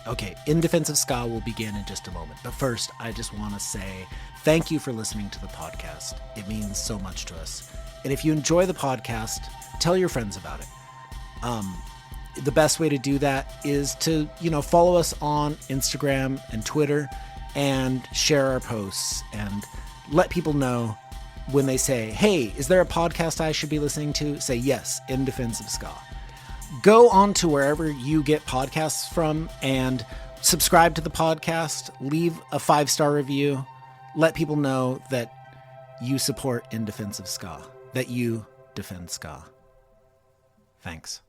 Okay, In Defense of Ska will begin in just a moment. But first, I just want to say thank you for listening to the podcast. It means so much to us. And if you enjoy the podcast, tell your friends about it. The best way to do that is to, follow us on Instagram and Twitter and share our posts and let people know when they say, hey, is there a podcast I should be listening to? Say yes, In Defense of Ska. Go on to wherever you get podcasts from and subscribe to the podcast. Leave a 5-star review. Let people know that you support In Defense of Ska, that you defend ska. Thanks.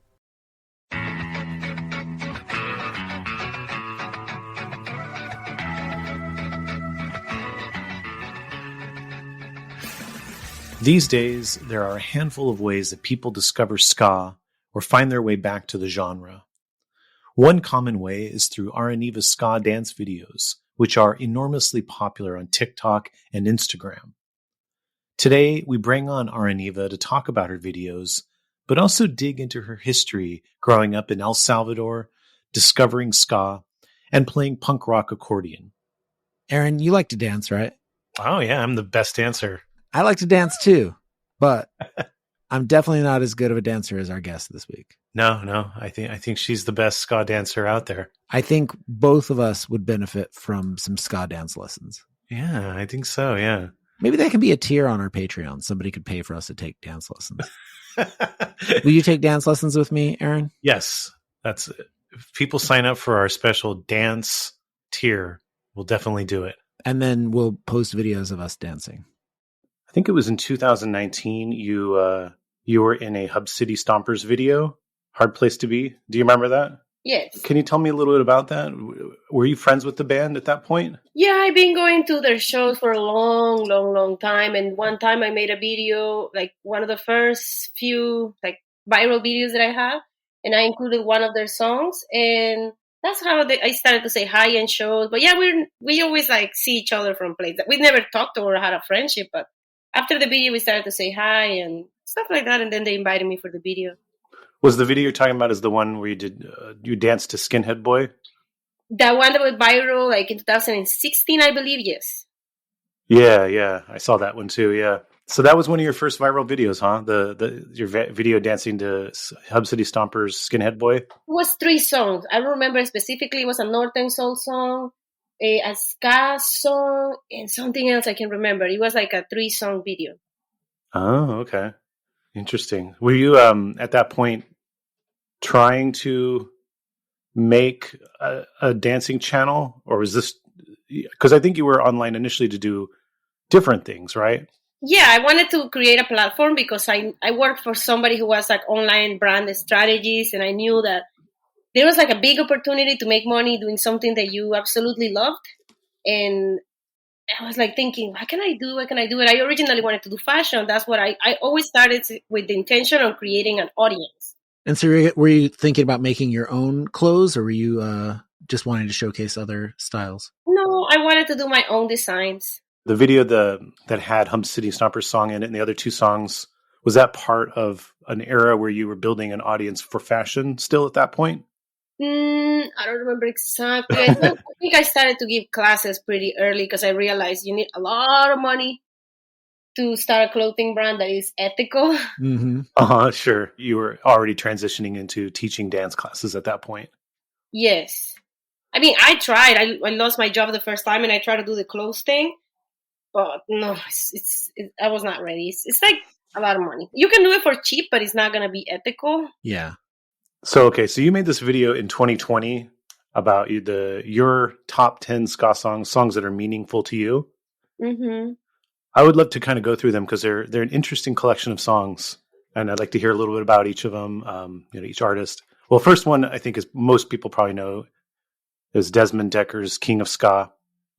These days, there are a handful of ways that people discover ska or find their way back to the genre. One common way is through Aranivah ska dance videos, which are enormously popular on TikTok and Instagram. Today, we bring on Aranivah to talk about her videos, but also dig into her history growing up in El Salvador, discovering ska, and playing punk rock accordion. Aaron, you like to dance, right? Oh yeah, I'm the best dancer. I like to dance too, but I'm definitely not as good of a dancer as our guest this week. No, I think she's the best ska dancer out there. I think both of us would benefit from some ska dance lessons. Yeah, I think so, yeah. Maybe that can be a tier on our Patreon. Somebody could pay for us to take dance lessons. Will you take dance lessons with me, Aaron? Yes. That's it. If people sign up for our special dance tier, we'll definitely do it. And then we'll post videos of us dancing. I think it was in 2019 you were in a Hub City Stompers video, Hard Place to Be. Do you remember that? Yes. Can you tell me a little bit about that? Were you friends with the band at that point? Yeah, I've been going to their shows for a long time. And one time I made a video, like one of the first few viral videos that I have. And I included one of their songs. And that's how I started to say hi in shows. But yeah, we always see each other from places. We never talked or had a friendship. But after the video, we started to say hi and stuff like that. And then they invited me for the video. Was the video you're talking about is the one where you danced to Skinhead Boy? That one that was viral, in 2016, I believe, yes. Yeah, I saw that one too. Yeah, so that was one of your first viral videos, huh? Your video dancing to Hub City Stompers' Skinhead Boy. It was 3 songs. I remember specifically it was a Northern Soul song, a ska song, and something else I can remember. It was like a 3-song video. Oh, okay, interesting. Were you at that point trying to make a dancing channel, or was this because I think you were online initially to do different things, right? Yeah, I wanted to create a platform because I worked for somebody who was online brand strategies, and I knew that there was a big opportunity to make money doing something that you absolutely loved. And I was thinking, what can I do? And I originally wanted to do fashion. That's what I always started with the intention of creating an audience. And so were you thinking about making your own clothes, or were you just wanting to showcase other styles? No, I wanted to do my own designs. The video that had Hub City Stompers song in it and the other 2 songs, was that part of an era where you were building an audience for fashion still at that point? I don't remember exactly. I think I started to give classes pretty early because I realized you need a lot of money to start a clothing brand that is ethical. Mm-hmm. Sure. You were already transitioning into teaching dance classes at that point. Yes. I mean, I tried. I lost my job the first time and I tried to do the clothes thing. But no, I was not ready. It's a lot of money. You can do it for cheap, but it's not going to be ethical. Yeah. So you made this video in 2020 about your top 10 ska songs that are meaningful to you. Mm-hmm. I would love to kind of go through them because they're an interesting collection of songs, and I'd like to hear a little bit about each of them, each artist. Well, first one I think is most people probably know is Desmond Dekker's "King of Ska."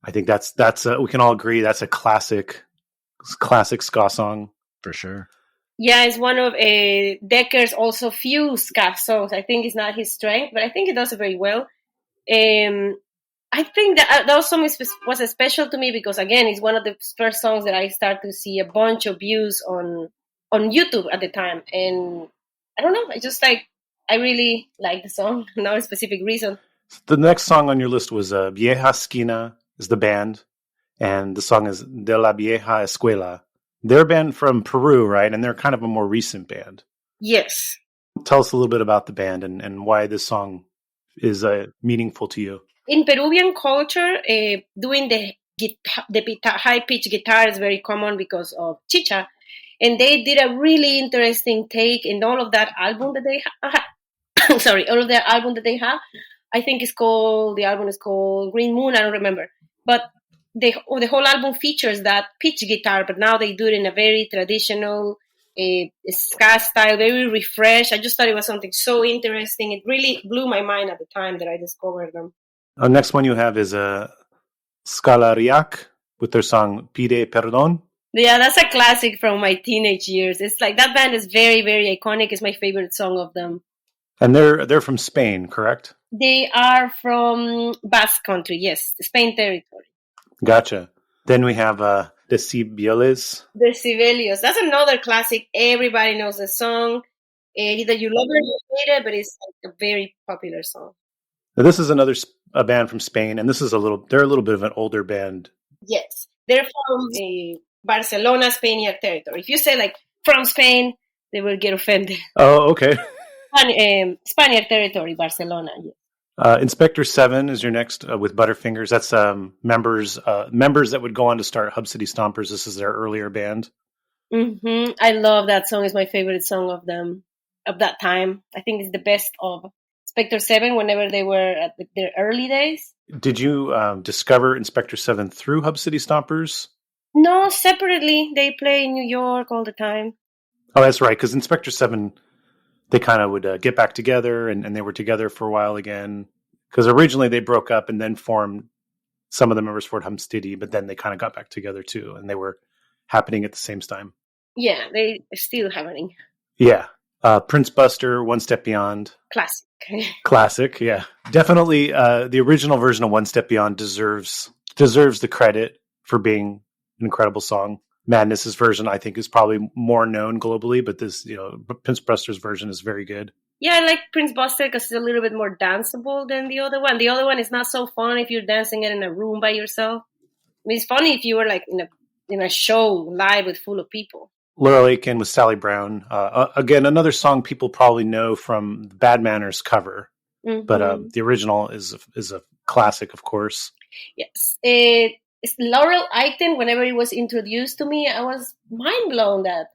I think that's we can all agree that's a classic ska song for sure. Yeah, it's one of Dekker's also few ska songs. I think it's not his strength, but I think he does it very well. I think that song was special to me because, again, it's one of the first songs that I start to see a bunch of views on YouTube at the time. And I don't know, I just I really like the song, not a specific reason. The next song on your list was Vieja Skina is the band, and the song is De la Vieja Escuela. They're a band from Peru, right? And they're kind of a more recent band. Yes. Tell us a little bit about the band and why this song is meaningful to you. In Peruvian culture, doing the high-pitched guitar is very common because of chicha. And they did a really interesting take in all of that album that they have. Sorry, all of their album that they have. I think the album is called Green Moon, I don't remember. But the whole album features that pitch guitar, but now they do it in a very traditional ska style, very refreshed. I just thought it was something so interesting. It really blew my mind at the time that I discovered them. Next one you have is Skalariak with their song Pide Perdón. Yeah, that's a classic from my teenage years. It's like that band is very, very iconic. It's my favorite song of them. And they're from Spain, correct? They are from Basque Country, yes, Spain territory. Gotcha. Then we have Decibelios. Decibelios. That's another classic. Everybody knows the song. Either you love it or you hate it, but it's like a very popular song. Now, this is a band from Spain, and they're a little bit of an older band. Yes. They're from Barcelona, Spaniard territory. If you say like from Spain, they will get offended. Oh, okay. Spaniard territory, Barcelona. Yes. Inspector 7 is your next with Butterfingers. That's members that would go on to start Hub City Stompers. This is their earlier band. Mm-hmm. I love that song. It's my favorite song of them of that time. I think it's the best of Inspector 7 whenever they were at their early days. Did you discover Inspector 7 through Hub City Stompers? No, separately. They play in New York all the time. Oh, that's right, because Inspector 7, they kind of would get back together, and they were together for a while again. Because originally they broke up and then formed some of the members for Hub City, but then they kind of got back together too, and they were happening at the same time. Yeah, they're still happening. Yeah. Prince Buster, One Step Beyond. Classic, yeah. Definitely the original version of One Step Beyond deserves the credit for being an incredible song. Madness's version, I think, is probably more known globally, but this, Prince Buster's version is very good. Yeah, I like Prince Buster because it's a little bit more danceable than the other one. The other one is not so fun if you're dancing it in a room by yourself. I mean, it's funny if you were like in a show live with full of people. Laurel Aitken with Sally Brown. Again, another song people probably know from the Bad Manners cover, but the original is a classic, of course. Yes. It's Laurel Aitken, whenever it was introduced to me, I was mind blown that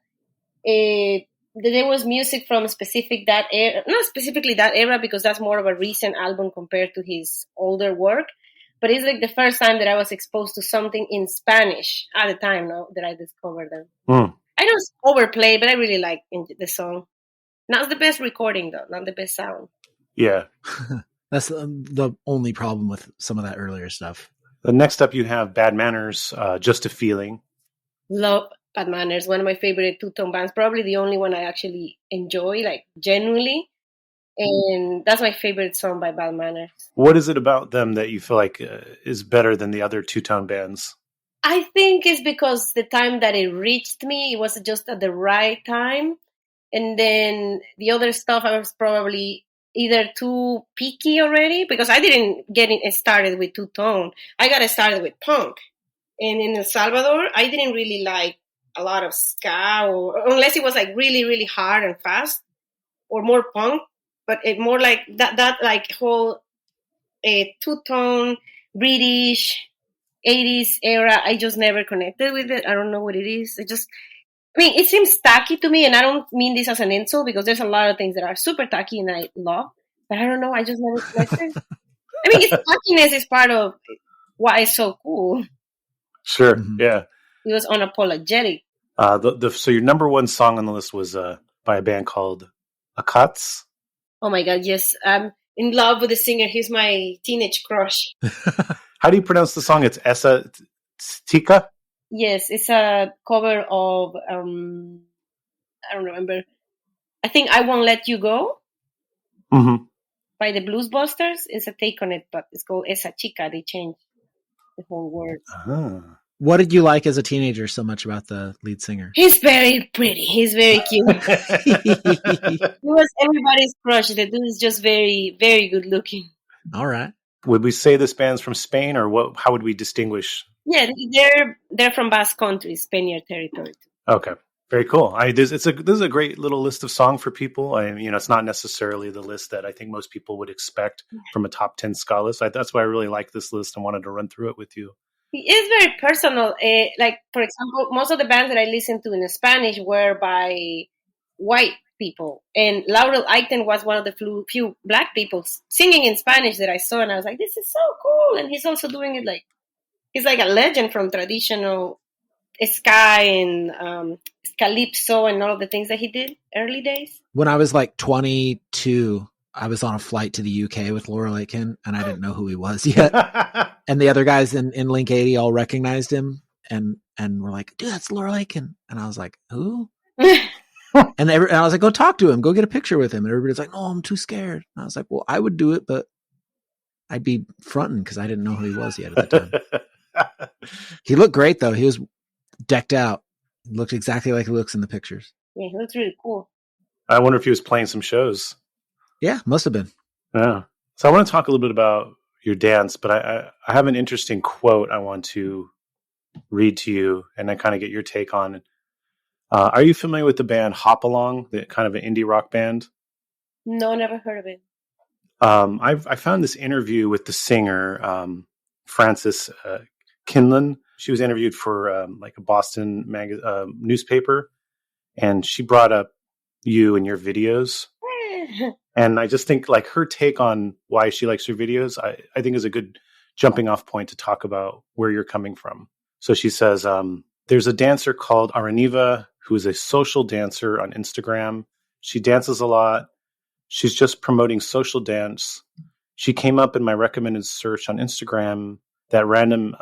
there was music from specific that era, not specifically that era because that's more of a recent album compared to his older work, but it's like the first time that I was exposed to something in Spanish at the time that I discovered them. I know it's overplayed, but I really like the song. Not the best recording though, not the best sound. Yeah. That's the only problem with some of that earlier stuff. The next up you have Bad Manners, Just a Feeling. Love Bad Manners, one of my favorite two-tone bands, probably the only one I actually enjoy, like genuinely. And that's my favorite song by Bad Manners. What is it about them that you feel like is better than the other two-tone bands? I think it's because the time that it reached me, it was just at the right time. And then the other stuff, I was probably either too picky already, because I didn't get it started with two-tone. I got started with punk. And in El Salvador, I didn't really like a lot of ska, or unless it was like really, really hard and fast, or more punk. But it more like that like whole two-tone British 80s era, I just never connected with it. I don't know what it is. It seems tacky to me, and I don't mean this as an insult because there's a lot of things that are super tacky and I love, but I don't know. I just never connected. Its tackiness is part of why it's so cool. Sure, yeah. It was unapologetic. So your number one song on the list was by a band called Akatz. Oh my God, yes. I'm in love with the singer. He's my teenage crush. How do you pronounce the song? It's Esa Tika? Yes, it's a cover of, I don't remember. I think I Won't Let You Go by the Blues Busters. It's a take on it, but it's called Esa Chica. They changed the whole word. Uh-huh. What did you like as a teenager so much about the lead singer? He's very pretty. He's very cute. He was everybody's crush. The dude is just very, very good looking. All right. Would we say this band's from Spain, or what? How would we distinguish? Yeah, they're from Basque Country, Spaniard territory. Okay, very cool. This is a great little list of song for people. It's not necessarily the list that I think most people would expect from a top 10 ska list. That's why I really like this list and wanted to run through it with you. It's very personal. Like, for example, most of the bands that I listened to in Spanish were by white people. And Laurel Aitken was one of the few black people singing in Spanish that I saw. And I was like, this is so cool. And he's also doing it he's like a legend from traditional ska and calypso and all of the things that he did early days. When I was like 22, I was on a flight to the UK with Laurel Aitken, and I didn't know who he was yet. And the other guys in Link 80 all recognized him and were like, dude, that's Laurel Aitken. And I was like, who? and I was like, go talk to him. Go get a picture with him. And everybody's like, no, I'm too scared. And I was like, well, I would do it, but I'd be fronting because I didn't know who he was yet at the time. He looked great, though. He was decked out. He looked exactly like he looks in the pictures. Yeah, he looks really cool. I wonder if he was playing some shows. Yeah, must have been. Yeah. So I want to talk a little bit about your dance, but I have an interesting quote I want to read to you and then kind of get your take on it. Are you familiar with the band Hop Along, the kind of an indie rock band? No, never heard of it. I found this interview with the singer, Frances Kinlan. She was interviewed for like a Boston newspaper, and she brought up you and your videos. And I just think like her take on why she likes your videos, I think is a good jumping off point to talk about where you're coming from. So she says, there's a dancer called Aranivah who is a social dancer on Instagram. She dances a lot. She's just promoting social dance. She came up in my recommended search on Instagram that random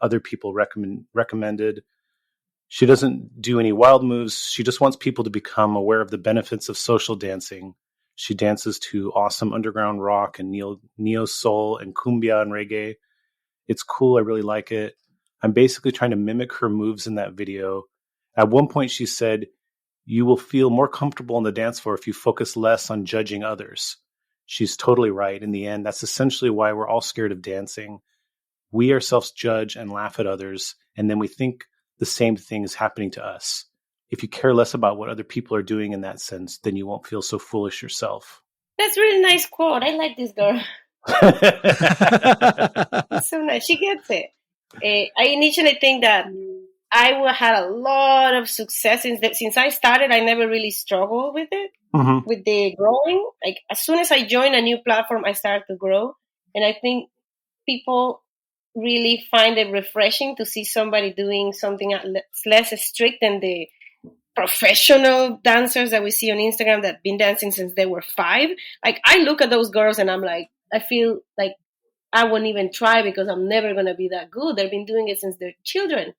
other people recommended. She doesn't do any wild moves. She just wants people to become aware of the benefits of social dancing. She dances to awesome underground rock and neo soul and cumbia and reggae. It's cool. I really like it. I'm basically trying to mimic her moves in that video. At one point she said, you will feel more comfortable on the dance floor if you focus less on judging others. She's totally right. In the end, that's essentially why we're all scared of dancing. We ourselves judge and laugh at others, and then we think the same thing is happening to us. If you care less about what other people are doing in that sense, then you won't feel so foolish yourself. That's a really nice quote. I like this girl. It's so nice. She gets it. I initially think that I had a lot of success since I started. I never really struggled with it, with the growing. Like as soon as I joined a new platform, I started to grow. And I think people really find it refreshing to see somebody doing something less strict than the professional dancers that we see on Instagram that have been dancing since they were 5. Like I look at those girls and I'm like, I feel like I won't even try because I'm never going to be that good. They've been doing it since they're children.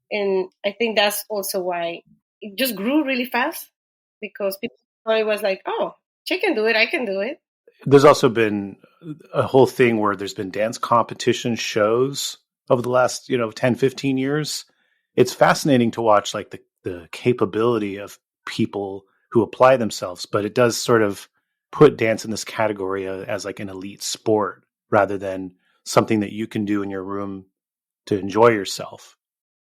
And I think that's also why it just grew really fast because people thought it was like, oh, she can do it. I can do it. There's also been a whole thing where there's been dance competition shows over the last, 10, 15 years. It's fascinating to watch like the capability of people who apply themselves, but it does sort of put dance in this category as like an elite sport rather than something that you can do in your room to enjoy yourself.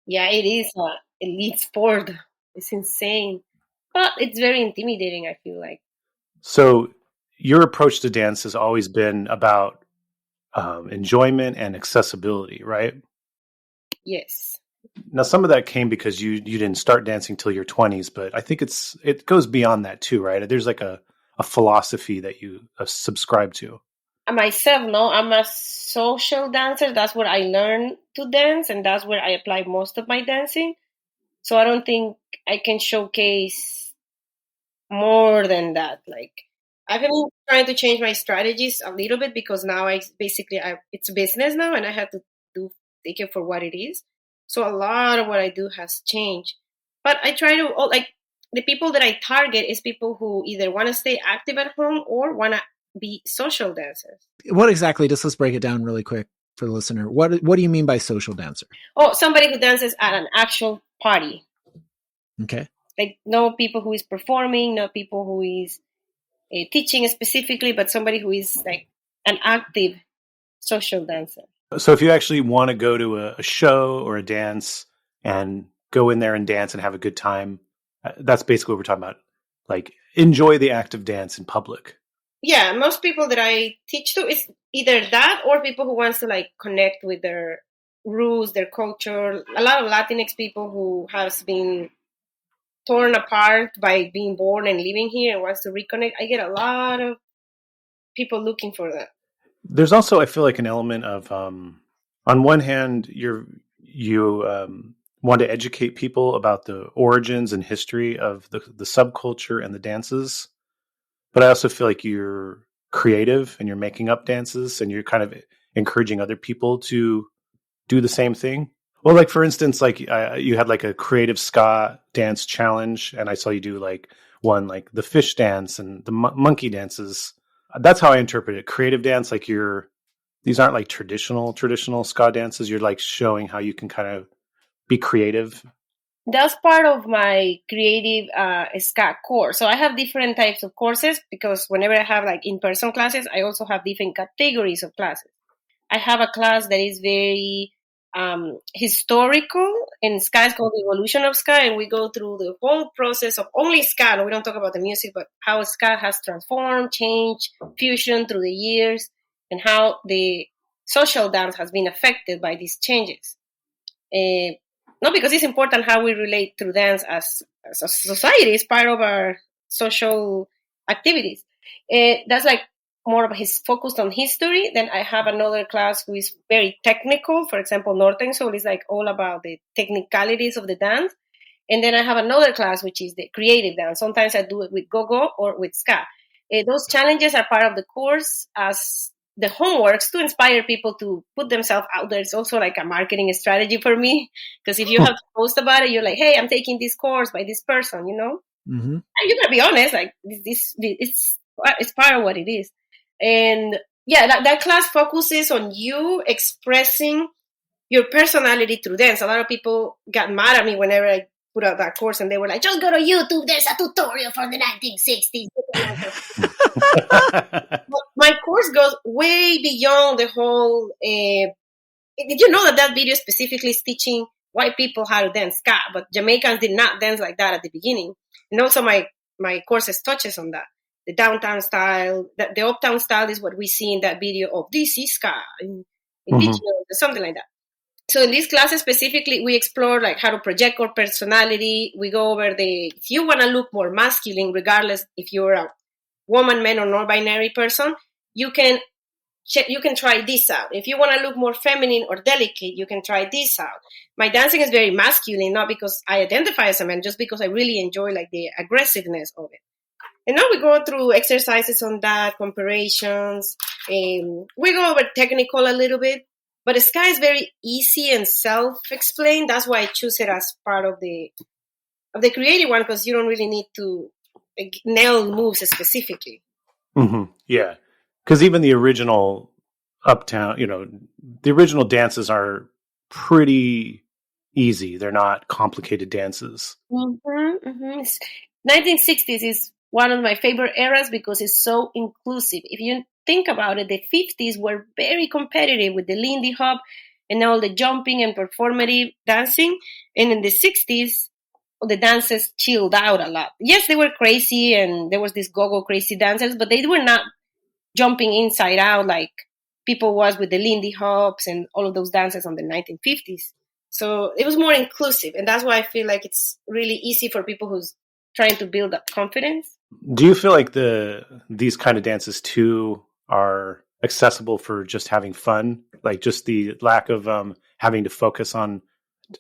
Yeah, it is an elite sport. It's insane, but it's very intimidating, I feel like. So your approach to dance has always been about enjoyment and accessibility, right? Yes. Now, some of that came because you didn't start dancing till your 20s, but I think it goes beyond that too, right? There's like a philosophy that you subscribe to. Myself, no, I'm a social dancer. That's where I learned to dance, and that's where I apply most of my dancing. So I don't think I can showcase more than that. Like I've been trying to change my strategies a little bit because now it's business now, and I have to take it for what it is. So a lot of what I do has changed. But I try to, like, the people that I target is people who either want to stay active at home or want to be social dancers. What exactly, let's break it down really quick for the listener. What do you mean by social dancer? Oh, somebody who dances at an actual party. Okay. Like, no people who is performing, no people who is teaching specifically, but somebody who is like an active social dancer. So if you actually want to go to a show or a dance and go in there and dance and have a good time, that's basically what we're talking about. Like, enjoy the act of dance in public. Yeah, most people that I teach to is either that or people who wants to like connect with their roots, their culture. A lot of Latinx people who has been torn apart by being born and living here and wants to reconnect. I get a lot of people looking for that. There's also, I feel like, an element of, on one hand, you want to educate people about the origins and history of the subculture and the dances. But I also feel like you're creative and you're making up dances and you're kind of encouraging other people to do the same thing. Well, like, for instance, like you had like a creative ska dance challenge, and I saw you do like one, like the fish dance and the monkey dances. That's how I interpret it. Creative dance, like these aren't like traditional ska dances. You're like showing how you can kind of be creative. That's part of my creative ska course. So I have different types of courses because whenever I have like in-person classes, I also have different categories of classes. I have a class that is very historical, and ska is called the evolution of ska, and we go through the whole process of only ska. No, we don't talk about the music, but how ska has transformed, changed, fusion through the years, and how the social dance has been affected by these changes. No, because it's important how we relate through dance as a society. It's part of our social activities. That's like more of his focus on history. Then I have another class who is very technical. For example, Northern Soul is like all about the technicalities of the dance. And then I have another class, which is the creative dance. Sometimes I do it with go-go or with ska. Those challenges are part of the course as the homeworks to inspire people to put themselves out there. It's also like a marketing strategy for me, because if you have to post about it, you're like, hey, I'm taking this course by this person, you know? Mm-hmm. And you gotta be honest, like it's part of what it is. And yeah, that class focuses on you expressing your personality through dance. A lot of people got mad at me whenever I put out that course, and they were like, just go to YouTube, there's a tutorial from the 1960s. My course goes way beyond the whole did you know that video specifically is teaching white people how to dance ska, but Jamaicans did not dance like that at the beginning. And also my courses touches on that. The downtown style, the uptown style is what we see in that video of this is ska, indigenous, something like that. So in these classes specifically, we explore like how to project our personality. We go over if you want to look more masculine, regardless if you're a woman, man, or non-binary person, you can try this out. If you want to look more feminine or delicate, you can try this out. My dancing is very masculine, not because I identify as a man, just because I really enjoy like the aggressiveness of it. And now we go through exercises on that, comparisons. We go over technical a little bit, but ska is very easy and self-explained. That's why I choose it as part of the creative one, because you don't really need to nail moves specifically. Mm-hmm. Yeah. Because even the original Uptown, the original dances are pretty easy. They're not complicated dances. 1960s is one of my favorite eras because it's so inclusive. If you think about it, the 50s were very competitive with the Lindy Hop and all the jumping and performative dancing. And in the 60s, the dances chilled out a lot. Yes, they were crazy and there was this go-go crazy dancers, but they were not jumping inside out like people was with the Lindy Hops and all of those dances on the 1950s. So it was more inclusive, and that's why I feel like it's really easy for people who's trying to build up confidence. Do you feel like these kind of dances too are accessible for just having fun, like just the lack of having to focus on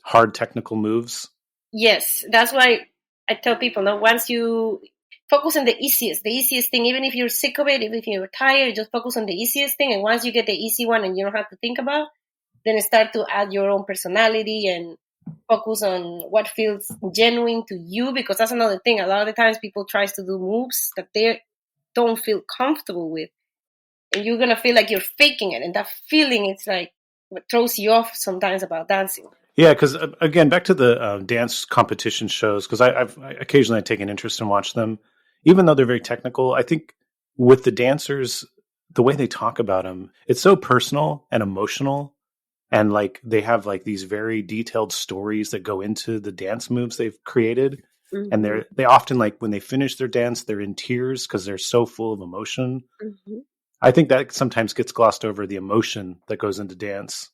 hard technical moves? Yes, that's why I tell people, now once you focus on the easiest thing, even if you're sick of it, even if you're tired, just focus on the easiest thing. And once you get the easy one and you don't have to think about, then start to add your own personality and focus on what feels genuine to you. Because that's another thing. A lot of the times people try to do moves that they don't feel comfortable with. And you're going to feel like you're faking it. And that feeling, it's like what throws you off sometimes about dancing. Yeah, because again, back to the dance competition shows, because I've occasionally taken interest and watched them. Even though they're very technical, I think with the dancers, the way they talk about them, it's so personal and emotional. And like they have like these very detailed stories that go into the dance moves they've created. And Mm-hmm. they often, like when they finish their dance, they're in tears because they're so full of emotion. Mm-hmm. I think that sometimes gets glossed over, the emotion that goes into dance.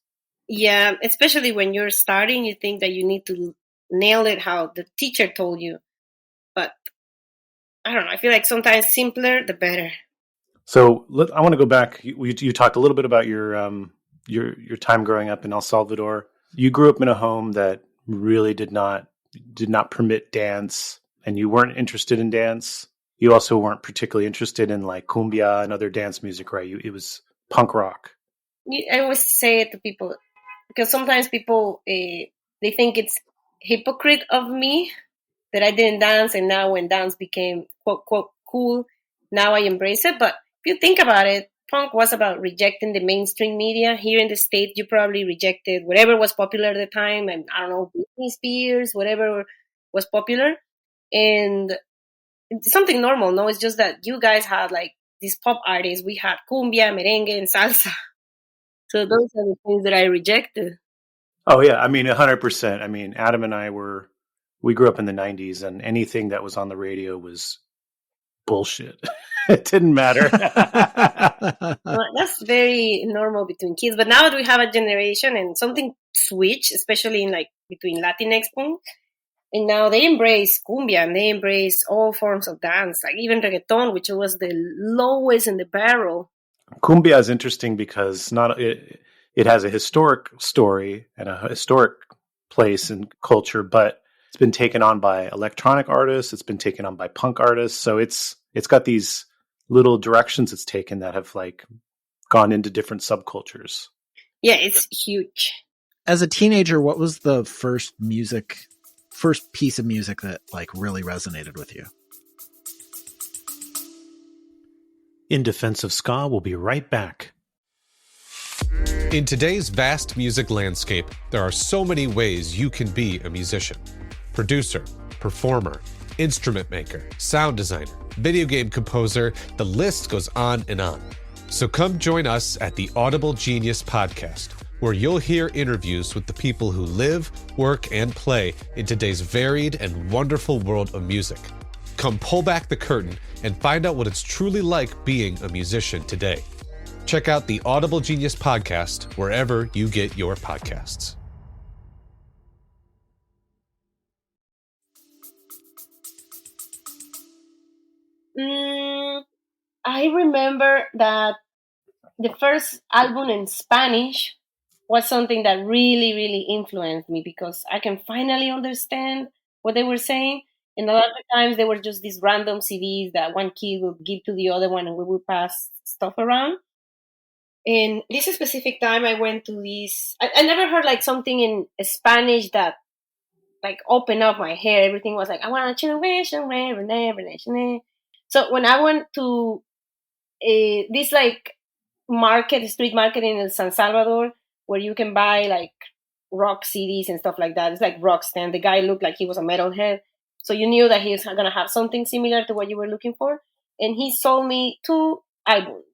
Yeah, especially when you're starting, you think that you need to nail it how the teacher told you. But I don't know. I feel like sometimes simpler, the better. So I want to go back. You talked a little bit about your time growing up in El Salvador. You grew up in a home that really did not permit dance, and you weren't interested in dance. You also weren't particularly interested in like cumbia and other dance music, right? It was punk rock. I always say it to people because sometimes people they think it's hypocrite of me that I didn't dance, and now when dance became quote quote cool, now I embrace it. But if you think about it, punk was about rejecting the mainstream media. Here in the States, you probably rejected whatever was popular at the time, and I don't know, Britney Spears, whatever was popular, and it's something normal. No, it's just that you guys had like these pop artists. We had cumbia, merengue, and salsa. So those are the things that I rejected. Oh yeah, I mean 100%. I mean, Adam and we grew up in the 90s, and anything that was on the radio was bullshit. It didn't matter. Well, that's very normal between kids. But now that we have a generation and something switch, especially in like between Latinx punk, and now they embrace cumbia and they embrace all forms of dance, like even reggaeton, which was the lowest in the barrel. Cumbia is interesting because it has a historic story and a historic place and culture, but it's been taken on by electronic artists. It's been taken on by punk artists. So it's got these little directions it's taken that have like gone into different subcultures. Yeah, it's huge. As a teenager, what was the first piece of music that like really resonated with you? In Defense of Ska, we'll be right back. In today's vast music landscape, there are so many ways you can be a musician. Producer, performer, instrument maker, sound designer, video game composer, the list goes on and on. So come join us at the Audible Genius Podcast, where you'll hear interviews with the people who live, work, and play in today's varied and wonderful world of music. Come pull back the curtain and find out what it's truly like being a musician today. Check out the Audible Genius Podcast wherever you get your podcasts. I remember that the first album in Spanish was something that really, really influenced me because I can finally understand what they were saying. And a lot of the times they were just these random CDs that one kid would give to the other one and we would pass stuff around. And this specific time I went to this, I never heard like something in Spanish that like opened up my head. Everything was like, I want to generation. So when I went to this like street market in San Salvador, where you can buy like rock CDs and stuff like that. It's like rock stand. The guy looked like he was a metalhead. So you knew that he was going to have something similar to what you were looking for. And he sold me 2 albums,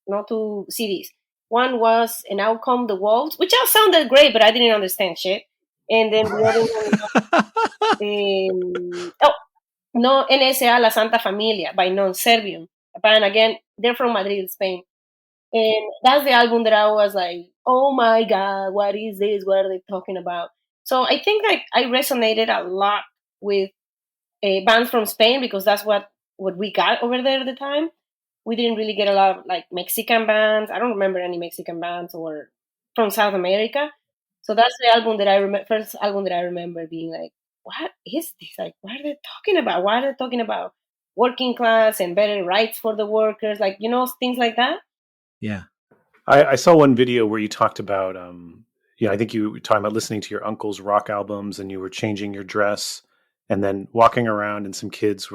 not 2 CDs. One was An Outcome the Wolves, which all sounded great, but I didn't understand shit. And then the other one was, No NSA La Santa Familia by Non Servium. And again, they're from Madrid, Spain. And that's the album that I was like, oh my God, what is this? What are they talking about? So I think like I resonated a lot with bands from Spain because that's what we got over there at the time. We didn't really get a lot of like Mexican bands. I don't remember any Mexican bands or from South America. So that's the album that first album that I remember being like, what is this? Like, what are they talking about? Why are they talking about working class and better rights for the workers? Like, things like that. Yeah. I saw one video where you talked about, I think you were talking about listening to your uncle's rock albums and you were changing your dress and then walking around and some kids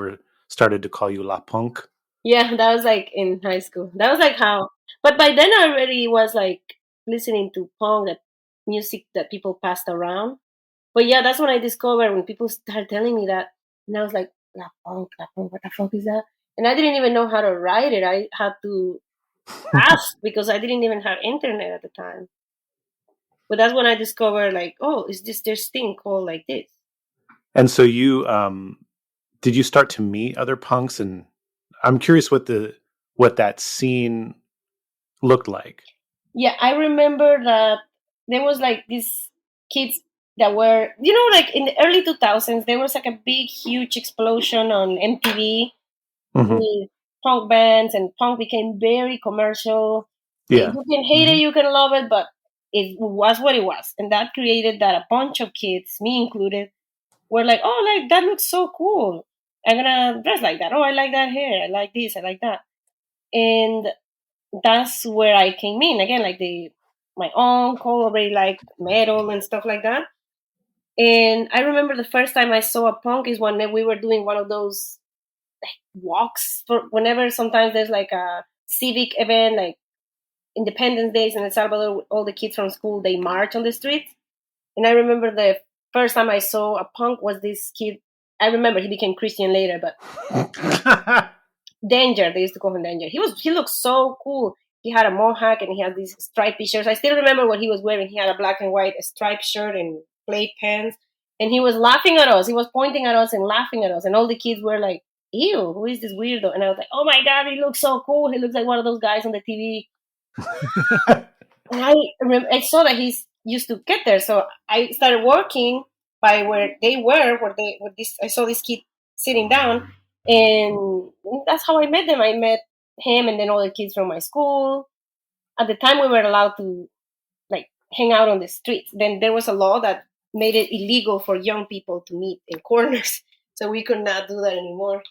started to call you La Punk. Yeah, that was like in high school. That was like how, but by then I already was like listening to punk, that music that people passed around. But yeah, that's when I discovered when people started telling me that, and I was like, La Punk, what the fuck is that? And I didn't even know how to write it. I had to fast because I didn't even have internet at the time. But that's when I discovered, like, oh, is this thing called like this? And so you did you start to meet other punks? And I'm curious what that scene looked like. Yeah, I remember that there was like these kids that were, like in the early 2000s, there was like a big, huge explosion on MTV with punk bands, and punk became very commercial. Yeah. You can hate it, you can love it, but it was what it was. And that created that a bunch of kids, me included, were like, oh, like that looks so cool. I'm gonna dress like that. Oh, I like that hair. I like this. I like that. And that's where I came in again. Like my uncle already liked metal and stuff like that. And I remember the first time I saw a punk is when we were doing one of those walks for whenever sometimes there's like a civic event, like Independence Days in El Salvador. All the kids from school, they march on the streets. And I remember the first time I saw a punk was this kid. I remember he became Christian later, but Danger, they used to call him Danger. He looked so cool. He had a mohawk and he had these striped shirts. I still remember what he was wearing. He had a black and white striped shirt and plaid pants. And he was laughing at us. He was pointing at us and laughing at us. And all the kids were like, ew, who is this weirdo? And I was like, oh my God, he looks so cool. He looks like one of those guys on the TV. And I saw that he used to get there. So I started working by where they were, I saw this kid sitting down. And that's how I met them. I met him and then all the kids from my school. At the time, we were allowed to like hang out on the streets. Then there was a law that made it illegal for young people to meet in corners. So we could not do that anymore.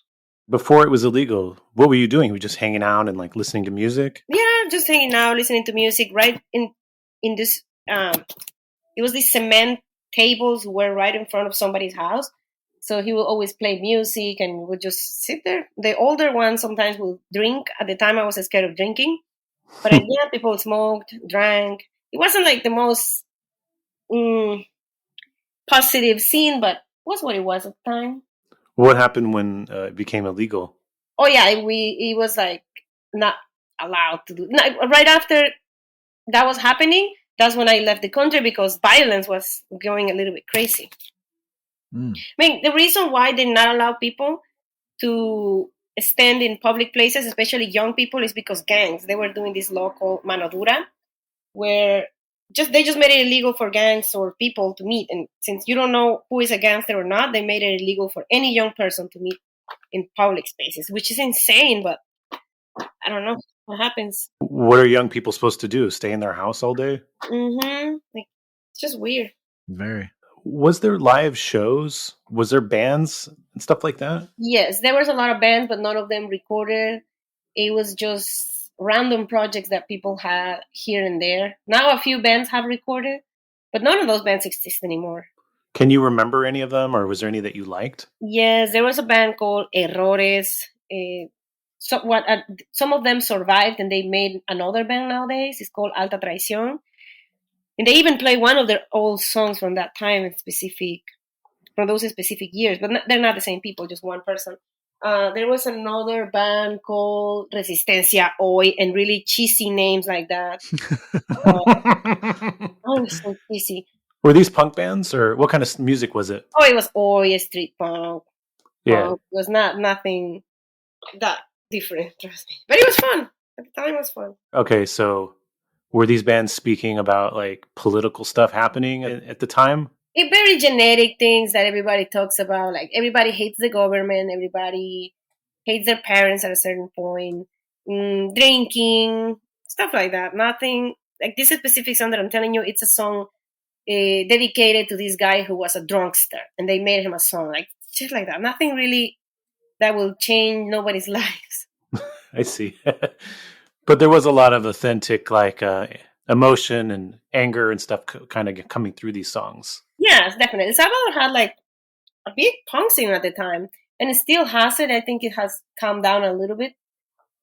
Before it was illegal, what were you doing? Were you just hanging out and like listening to music? Yeah, just hanging out, listening to music. Right in this, it was these cement tables were right in front of somebody's house. So he would always play music and would just sit there. The older ones sometimes would drink. At the time, I was scared of drinking. But yeah, people smoked, drank. It wasn't like the most positive scene, but it was what it was at the time. What happened when it became illegal? Oh, yeah, it was like not allowed to do. Right after that was happening, that's when I left the country because violence was going a little bit crazy. I mean, the reason why they not allow people to stand in public places, especially young people, is because gangs. They were doing this law called Mano Dura, where they just made it illegal for gangs or people to meet. And since you don't know who is a gangster or not, they made it illegal for any young person to meet in public spaces, which is insane, but I don't know what happens. What are young people supposed to do? Stay in their house all day? Like, it's just weird. Very. Was there live shows? Was there bands and stuff like that? Yes, there was a lot of bands, but none of them recorded. It was just random projects that people had here and there. Now a few bands have recorded, but none of those bands exist anymore. Can you remember any of them, or was there any that you liked? Yes, there was a band called Errores. Some of them survived and they made another band nowadays. It's called Alta Traición. And they even play one of their old songs from that time from those specific years. But they're not the same people, just one person. There was another band called Resistencia Hoy, and really cheesy names like that. It's so cheesy. Were these punk bands, or what kind of music was it? Oh, it was Hoy, street punk. Yeah. It was nothing that different, trust me. But it was fun. At the time, it was fun. Okay, so were these bands speaking about like political stuff happening at the time? Very genetic things that everybody talks about. Like everybody hates the government. Everybody hates their parents at a certain point. Drinking, stuff like that. Nothing like this specific song that I'm telling you. It's a song dedicated to this guy who was a drunkster, and they made him a song like shit like that. Nothing really that will change nobody's lives. I see. But there was a lot of authentic like emotion and anger and stuff kind of coming through these songs. Yes, definitely. El Salvador had like a big punk scene at the time, and it still has it. I think it has calmed down a little bit,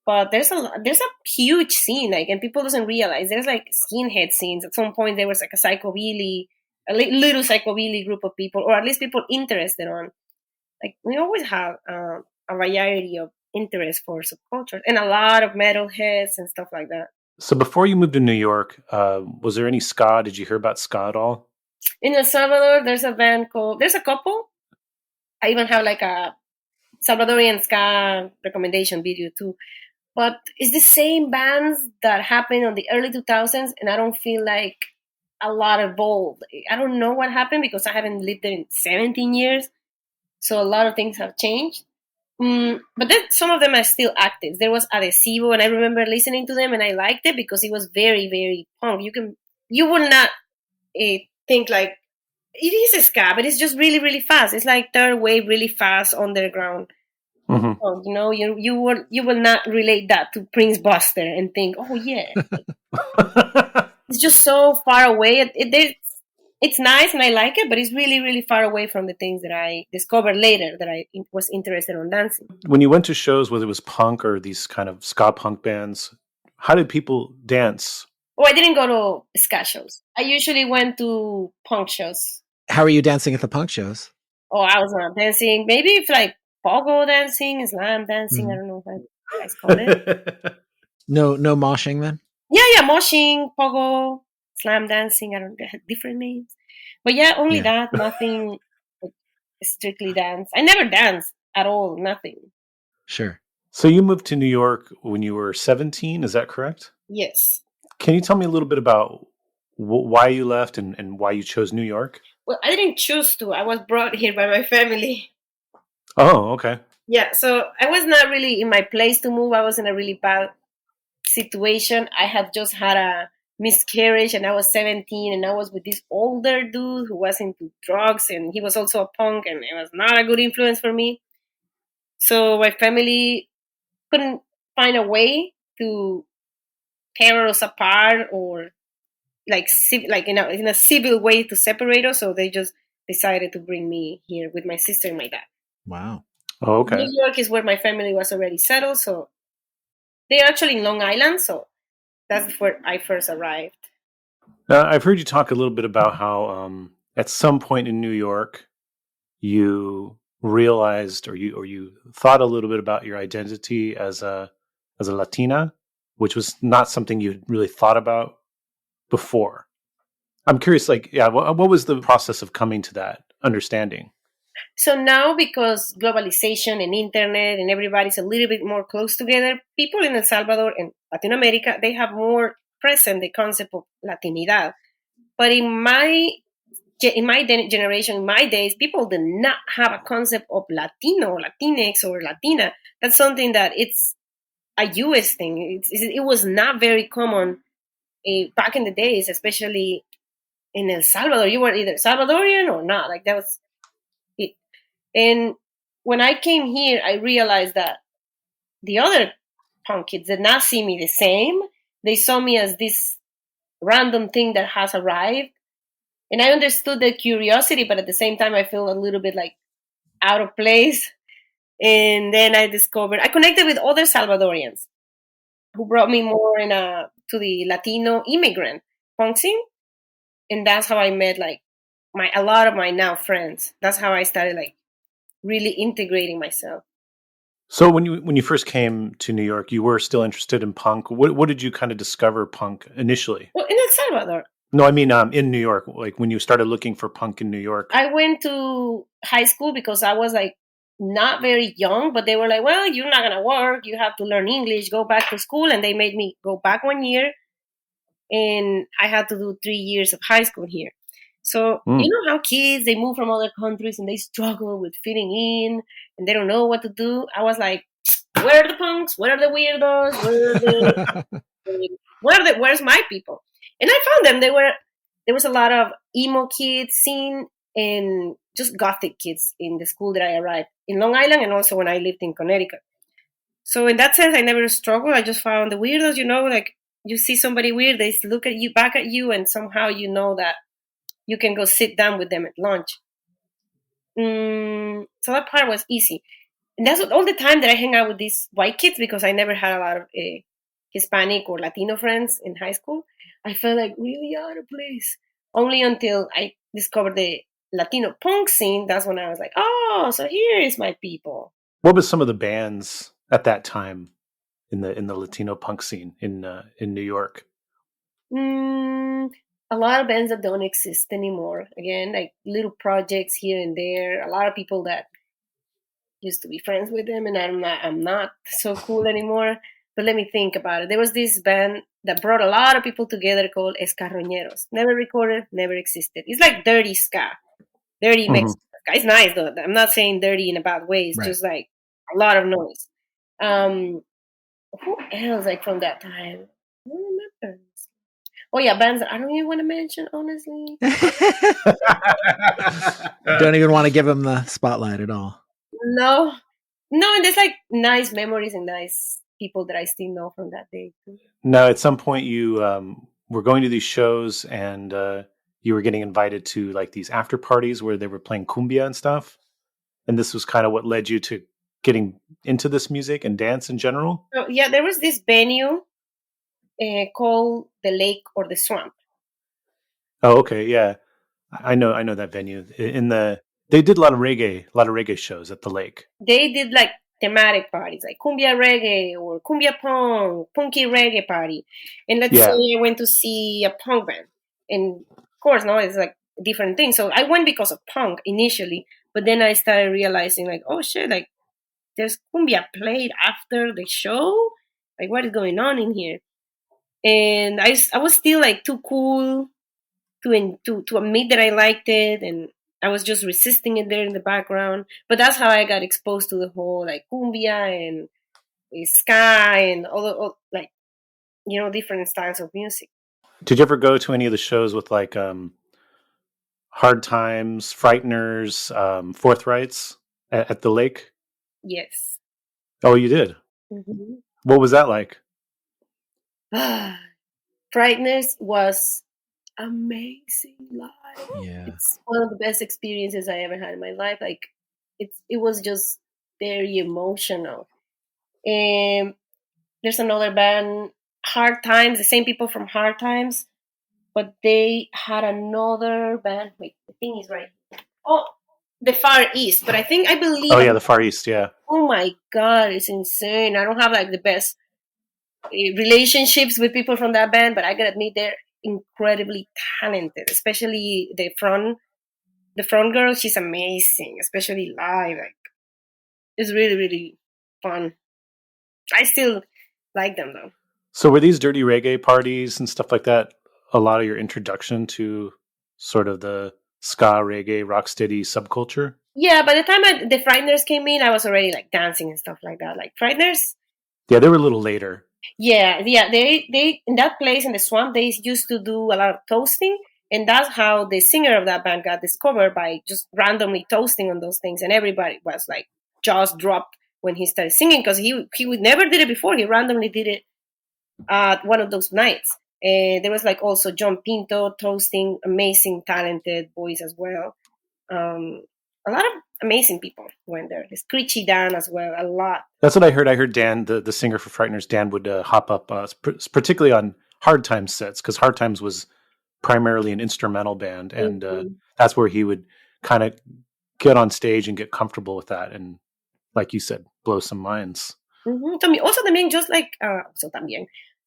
but there's a huge scene, like, and people doesn't realize there's like skinhead scenes. At some point, there was like a little psychobilly group of people, or at least people interested on. Like we always have a variety of interest for subcultures and a lot of metalheads and stuff like that. So before you moved to New York, was there any ska? Did you hear about ska at all? In El Salvador, there's a couple. I even have like a Salvadorian ska recommendation video too. But it's the same bands that happened on the early 2000s, and I don't feel like a lot evolved. I don't know what happened because I haven't lived there in 17 years. So a lot of things have changed. But then some of them are still active. There was Decibelios, and I remember listening to them, and I liked it because it was very, very punk. You would not think like it is a ska, but it's just really, really fast. It's like third wave, really fast underground. Mm-hmm. So, you will not relate that to Prince Buster and think, oh yeah, it's just so far away. It's nice and I like it, but it's really, really far away from the things that I discovered later that I was interested in dancing. When you went to shows, whether it was punk or these kind of ska punk bands, how did people dance? Oh, I didn't go to ska shows. I usually went to punk shows. How are you dancing at the punk shows? Oh, I was not dancing. Maybe if like pogo dancing, slam dancing. Mm-hmm. I don't know what you guys call it. No moshing then? Yeah, moshing, pogo, slam dancing. I don't know, different names. But yeah, only that. Nothing strictly dance. I never danced at all. Nothing. Sure. So you moved to New York when you were 17, is that correct? Yes. Can you tell me a little bit about why you left and why you chose New York? Well, I didn't choose to. I was brought here by my family. Oh, okay. Yeah, so I was not really in my place to move. I was in a really bad situation. I had just had a miscarriage and I was 17 and I was with this older dude who was into drugs and he was also a punk and it was not a good influence for me. So my family couldn't find a way to tear us apart or like in a civil way to separate us. So they just decided to bring me here with my sister and my dad. Wow. Oh, okay. New York is where my family was already settled. So they're actually in Long Island. So that's where I first arrived. Now, I've heard you talk a little bit about how at some point in New York, you realized or you thought a little bit about your identity as a Latina, which was not something you really thought about before. I'm curious, what was the process of coming to that understanding? So now, because globalization and internet and everybody's a little bit more close together, people in El Salvador and Latin America, they have more present the concept of Latinidad. But in my generation, in my days, people did not have a concept of Latino, Latinx, or Latina. That's something that it's a U.S. thing. It was not very common back in the days, especially in El Salvador. You were either Salvadorian or not. Like that was it. And when I came here, I realized that the other punk kids did not see me the same. They saw me as this random thing that has arrived. And I understood the curiosity, but at the same time, I feel a little bit like out of place. And then I connected with other Salvadorians who brought me more to the Latino immigrant punk scene. And that's how I met a lot of my now friends. That's how I started really integrating myself. So when you first came to New York, you were still interested in punk. What did you kind of discover punk initially? Well, in El Salvador. No, I mean in New York, like when you started looking for punk in New York. I went to high school because I was not very young, but they were like, well, you're not going to work. You have to learn English, go back to school. And they made me go back 1 year. And I had to do 3 years of high school here. So, you know how kids, they move from other countries and they struggle with fitting in and they don't know what to do. I was like, where are the punks? Where are the weirdos? Where's my people? And I found them. There was a lot of emo kids scene and just gothic kids in the school that I arrived in Long Island and also when I lived in Connecticut. So in that sense, I never struggled. I just found the weirdos, you see somebody weird, they look at you, back at you, and somehow you know that you can go sit down with them at lunch. So that part was easy. And that's all the time that I hang out with these white kids because I never had a lot of Hispanic or Latino friends in high school. I felt really out of place. Only until I discovered the Latino punk scene, that's when I was like, oh, so here is my people. What was some of the bands at that time in the Latino punk scene in New York? A lot of bands that don't exist anymore. Again, like little projects here and there. A lot of people that used to be friends with them, and I'm not so cool anymore. But let me think about it. There was this band that brought a lot of people together called Escarroñeros. Never recorded, never existed. It's like dirty ska, dirty Mexican ska. It's nice though. I'm not saying dirty in a bad way. It's just like a lot of noise. Who else like from that time? I don't remember. Oh yeah, bands that I don't even want to mention, honestly. Don't even want to give them the spotlight at all. No, and there's like nice memories and nice people that I still know from that day. Now, at some point, you were going to these shows, and you were getting invited to like these after parties where they were playing cumbia and stuff. And this was kind of what led you to getting into this music and dance in general. So, yeah, there was this venue called the Lake or the Swamp. Oh, okay, yeah, I know that venue. They did a lot of reggae shows at the lake. They did like thematic parties, like cumbia reggae or cumbia punk, punky reggae party. And let's say I went to see a punk band, and of course, no, it's like a different thing. So I went because of punk initially, but then I started realizing, like, oh shit, like there's cumbia played after the show. Like, what is going on in here? And I was still like too cool to admit that I liked it, and I was just resisting it there in the background. But that's how I got exposed to the whole like cumbia and ska and all like, you know, different styles of music. Did you ever go to any of the shows with like Hard Times, Frighteners, Forthrights at the lake? Yes. Oh, you did? Mm-hmm. What was that like? Frighteners was amazing live. Yeah. It's one of the best experiences I ever had in my life. Like it was just very emotional. And there's another band, Hard Times, the same people from Hard Times, but they had another band. Wait, the thing is right. Oh, the Far East. But I believe. Oh yeah, the Far East. Yeah. Oh my God, it's insane. I don't have like the best relationships with people from that band, but I gotta admit they're incredibly talented, especially the front girl. She's amazing, especially live. Like, it's really, really fun. I still like them though. So were these dirty reggae parties and stuff like that a lot of your introduction to sort of the ska, reggae, rocksteady subculture? Yeah, by the time the Frighteners came in, I was already like dancing and stuff like that. Like Frighteners. Yeah, they were a little later. Yeah. They in that place in the swamp, they used to do a lot of toasting, and that's how the singer of that band got discovered, by just randomly toasting on those things, and everybody was like jaws dropped when he started singing, because he would never did it before. He randomly did it at one of those nights. And there was like also John Pinto toasting, amazing, talented voice as well. A lot of amazing people went there. Screechy Dan as well, a lot. That's what I heard. I heard Dan, the singer for Frighteners, Dan would hop up, particularly on Hard Times sets, because Hard Times was primarily an instrumental band, and that's where he would kind of get on stage and get comfortable with that, and like you said, blow some minds. Mm-hmm. Also, the main just like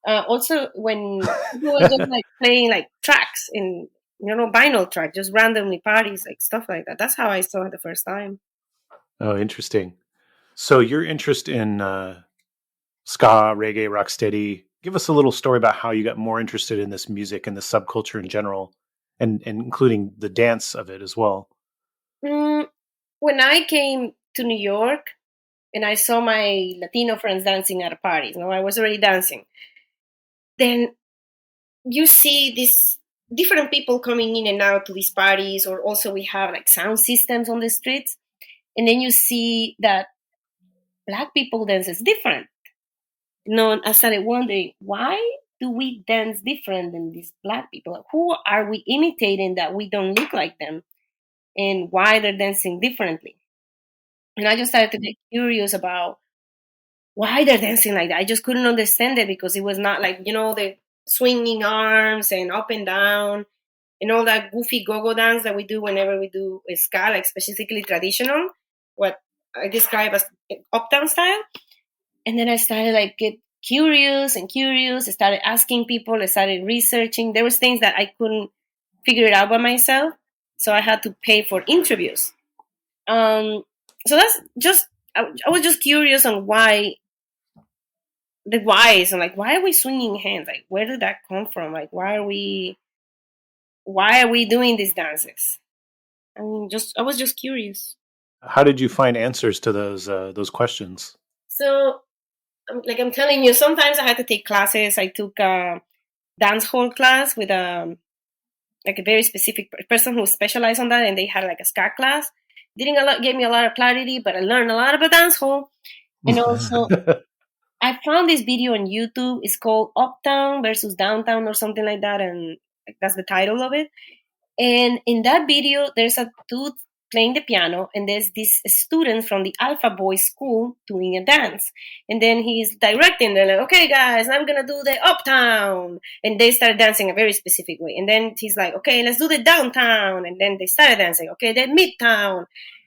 also when people were just like playing like tracks in, you know, vinyl track, just randomly parties, like stuff like that. That's how I saw it the first time. Oh, interesting. So your interest in ska, reggae, rocksteady, give us a little story about how you got more interested in this music and the subculture in general, and including the dance of it as well. When I came to New York and I saw my Latino friends dancing at a party, you know, I was already dancing. Then you see these different people coming in and out to these parties, or also we have like sound systems on the streets. And then you see that Black people dance is different. You know, I started wondering, why do we dance different than these Black people? Who are we imitating that we don't look like them? And why they're dancing differently? And I just started to get curious about why they're dancing like that. I just couldn't understand it, because it was not like, you know, the swinging arms and up and down and all that goofy go-go dance that we do whenever we do ska, like specifically traditional, what I describe as uptown style. And then I started like get curious. I started asking people. I started researching. There was things that I couldn't figure it out by myself, so I had to pay for interviews. So that's just I was just curious on why the whys and like why are we swinging hands? Like where did that come from? Like why are we doing these dances? I mean, I was just curious. How did you find answers to those questions? So, like I'm telling you, sometimes I had to take classes. I took a dance hall class with like a very specific person who specialized on that, and they had like a ska class. Didn't give me a lot of clarity, but I learned a lot about dance hall. And also, I found this video on YouTube. It's called Uptown versus Downtown or something like that, and that's the title of it. And in that video, there's a dude playing the piano, and there's this student from the Alpha Boy school doing a dance. And then he's directing them, like, okay, guys, I'm going to do the Uptown. And they start dancing a very specific way. And then he's like, okay, let's do the Downtown. And then they started dancing, okay, the Midtown.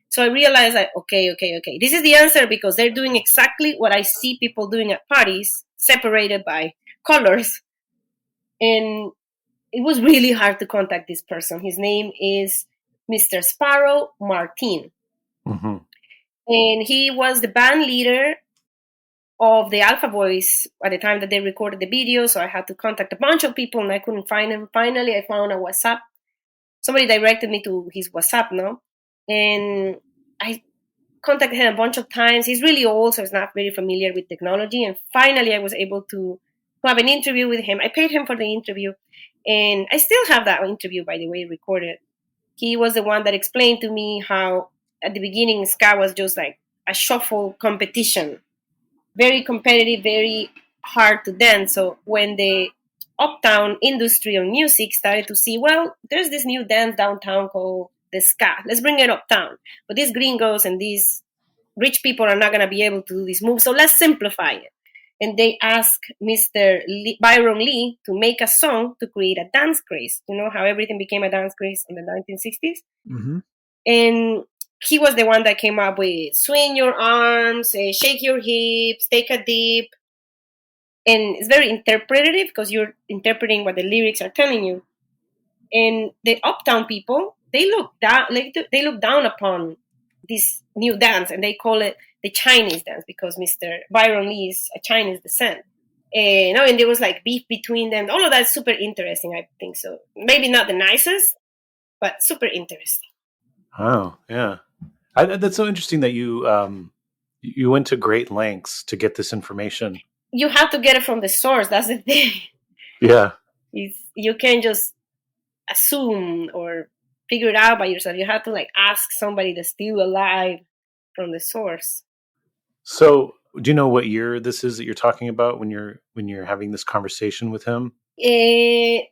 So I realized, like, okay, this is the answer, because they're doing exactly what I see people doing at parties, separated by colors. And it was really hard to contact this person. His name is Mr. Sparrow Martin. Mm-hmm. And he was the band leader of the Alpha Boys at the time that they recorded the video. So I had to contact a bunch of people and I couldn't find him. Finally, I found a WhatsApp. Somebody directed me to his WhatsApp, no? And I contacted him a bunch of times. He's really old, so he's not very familiar with technology. And finally, I was able to have an interview with him. I paid him for the interview. And I still have that interview, by the way, recorded. He was the one that explained to me how at the beginning ska was just like a shuffle competition. Very competitive, very hard to dance. So when the uptown industry of music started to see, well, there's this new dance downtown called the ska. Let's bring it uptown. But these gringos and these rich people are not going to be able to do this move. So let's simplify it. And they asked Mr. Byron Lee to make a song to create a dance craze. You know how everything became a dance craze in the 1960s? Mm-hmm. And he was the one that came up with swing your arms, shake your hips, take a dip. And it's very interpretative because you're interpreting what the lyrics are telling you. And the uptown people, they look down upon this new dance, and they call it the Chinese dance because Mr. Byron Lee is a Chinese descent. And there was like beef between them. All of that's super interesting, I think so. Maybe not the nicest, but super interesting. Oh, yeah. That's so interesting that you went to great lengths to get this information. You have to get it from the source. That's the thing. Yeah. You can't just assume or figure it out by yourself. You have to like ask somebody that's still alive from the source. So, do you know what year this is that you're talking about when you're having this conversation with him? I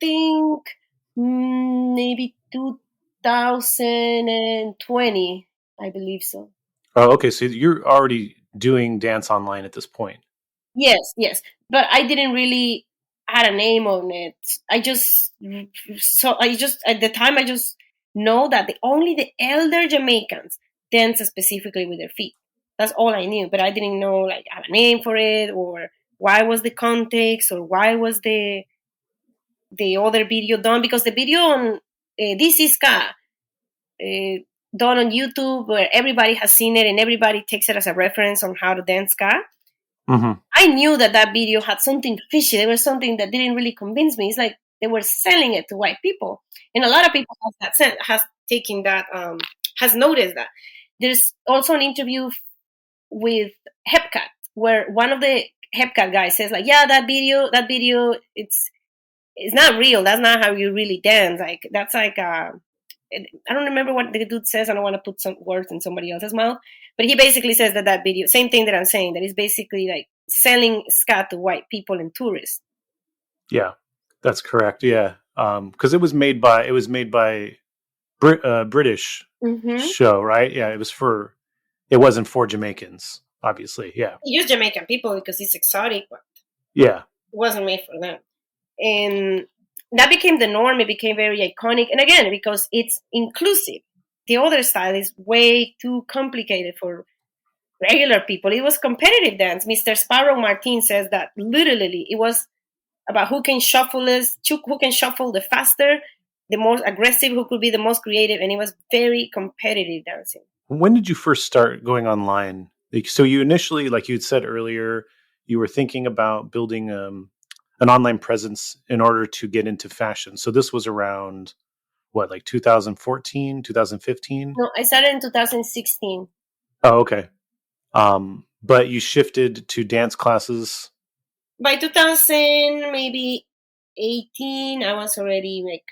think maybe 2020, I believe so. Oh, okay. So you're already doing dance online at this point. Yes. But I didn't really add a name on it. At the time, I just know that only the elder Jamaicans dance specifically with their feet. That's all I knew. But I didn't know like have a name for it, or why was the context, or why was the other video done, because the video on This Is Ska done on YouTube, where everybody has seen it and everybody takes it as a reference on how to dance ska. Mm-hmm. I knew that video had something fishy. There was something that didn't really convince me. It's like they were selling it to white people, and a lot of people has noticed that. There's also an interview with Hepcat where one of the Hepcat guys says like, yeah, that video, it's not real. That's not how you really dance. Like that's like I don't remember what the dude says. I don't want to put some words in somebody else's mouth, but he basically says that video, same thing that I'm saying, that is basically like selling ska to white people and tourists. Yeah, that's correct. Yeah, because it was made by British show, right? Yeah, it wasn't for Jamaicans, obviously. Yeah, He used Jamaican people because it's exotic, but yeah, it wasn't made for them. And that became the norm. It became very iconic. And again, because it's inclusive. The other style is way too complicated for regular people. It was competitive dance. Mr. Sparrow Martin says that literally it was about who can shuffle the faster, the most aggressive, who could be the most creative, and it was very competitive dancing. When did you first start going online? So you initially, like you'd said earlier, you were thinking about building an online presence in order to get into fashion. So this was around what, like 2014, 2015? No, I started in 2016. Oh, okay. But you shifted to dance classes. By 2000, maybe 18, I was already like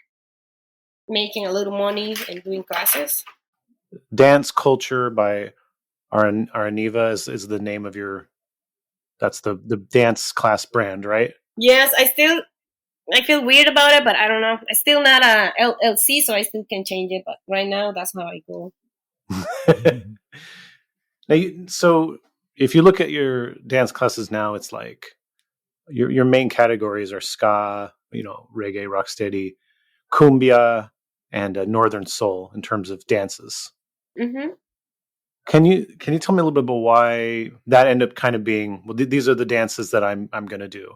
making a little money and doing classes. Dance Culture by Aranivah is the name of that's the dance class brand, right? Yes, I feel weird about it, but I don't know. It's still not a LLC, so I still can change it. But right now, that's how I go. Now, so if you look at your dance classes now, it's like your main categories are ska, reggae, rocksteady, cumbia, and northern soul in terms of dances. Mm-hmm. Can you tell me a little bit about why that ended up kind of being, well, these are the dances that I'm going to do?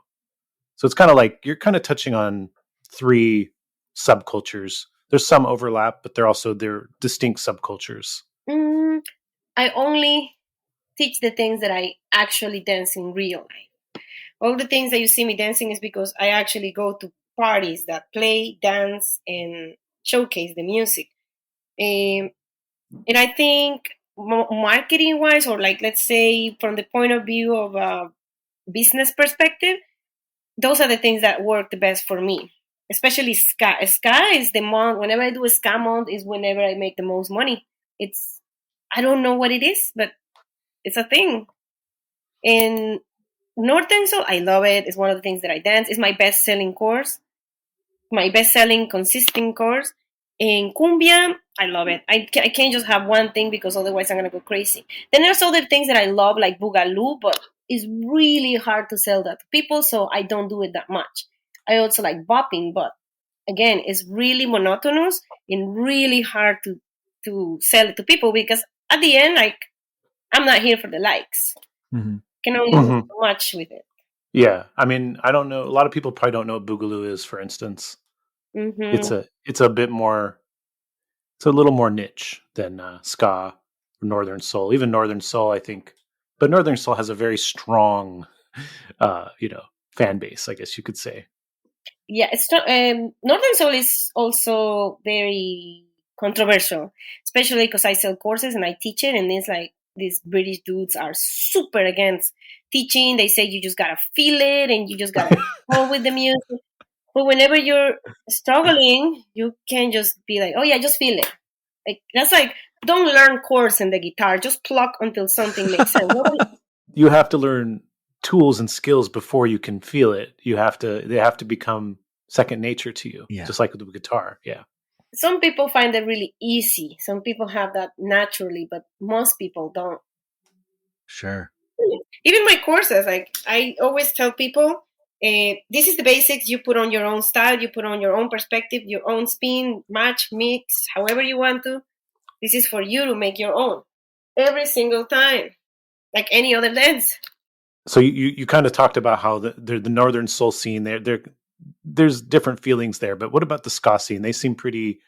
So it's kind of like you're kind of touching on three subcultures. There's some overlap, but they're distinct subcultures. I only teach the things that I actually dance in real life. All the things that you see me dancing is because I actually go to parties that play, dance, and showcase the music. And I think marketing-wise, or like let's say from the point of view of a business perspective, those are the things that work the best for me. Especially ska. Ska is the month. Whenever I do a ska month, is whenever I make the most money. I don't know what it is, but it's a thing. And Northern Soul, I love it. It's one of the things that I dance. It's my best-selling course, my best-selling consistent course. In Cumbia, I love it. I can't just have one thing because otherwise I'm going to go crazy. Then there's other things that I love, like Boogaloo, but it's really hard to sell that to people, so I don't do it that much. I also like bopping, but again, it's really monotonous and really hard to sell it to people because at the end, like, I'm not here for the likes. Mm-hmm. Can only do so much with it. Yeah, I mean, I don't know. A lot of people probably don't know what Boogaloo is, for instance. Mm-hmm. It's a bit more. It's a little more niche than ska or Northern Soul. Even Northern Soul, I think, but Northern Soul has a very strong, fan base, I guess you could say. Yeah, it's Northern Soul is also very controversial, especially because I sell courses and I teach it, and it's like these British dudes are super against teaching. They say you just gotta feel it and you just gotta go with the music. But whenever you're struggling, you can just be like, oh yeah, just feel it. Like that's like, don't learn chords in the guitar. Just pluck until something makes sense. You have to learn tools and skills before you can feel it. They have to become second nature to you, just like with the guitar. Yeah. Some people find it really easy. Some people have that naturally, but most people don't. Sure. Even my courses, like I always tell people, this is the basics. You put on your own style, you put on your own perspective, your own spin, match, mix, however you want to. This is for you to make your own every single time, like any other dance. So you kind of talked about how the Northern Soul scene there's different feelings there, but what about the ska scene? They seem pretty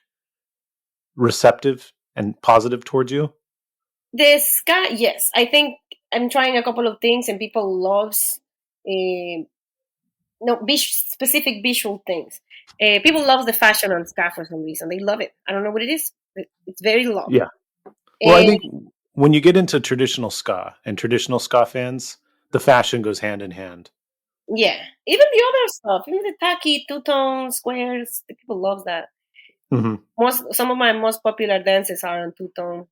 receptive and positive towards you. The ska, yes, I think I'm trying a couple of things, and people loves specific visual things. People love the fashion on ska for some reason. They love it. I don't know what it is. It's very loved. Yeah. Well, I think when you get into traditional ska and traditional ska fans, the fashion goes hand in hand. Yeah, even the other stuff, even the tacky two-tone squares, the people love that. Mm-hmm. Some of my most popular dances are on two-tone.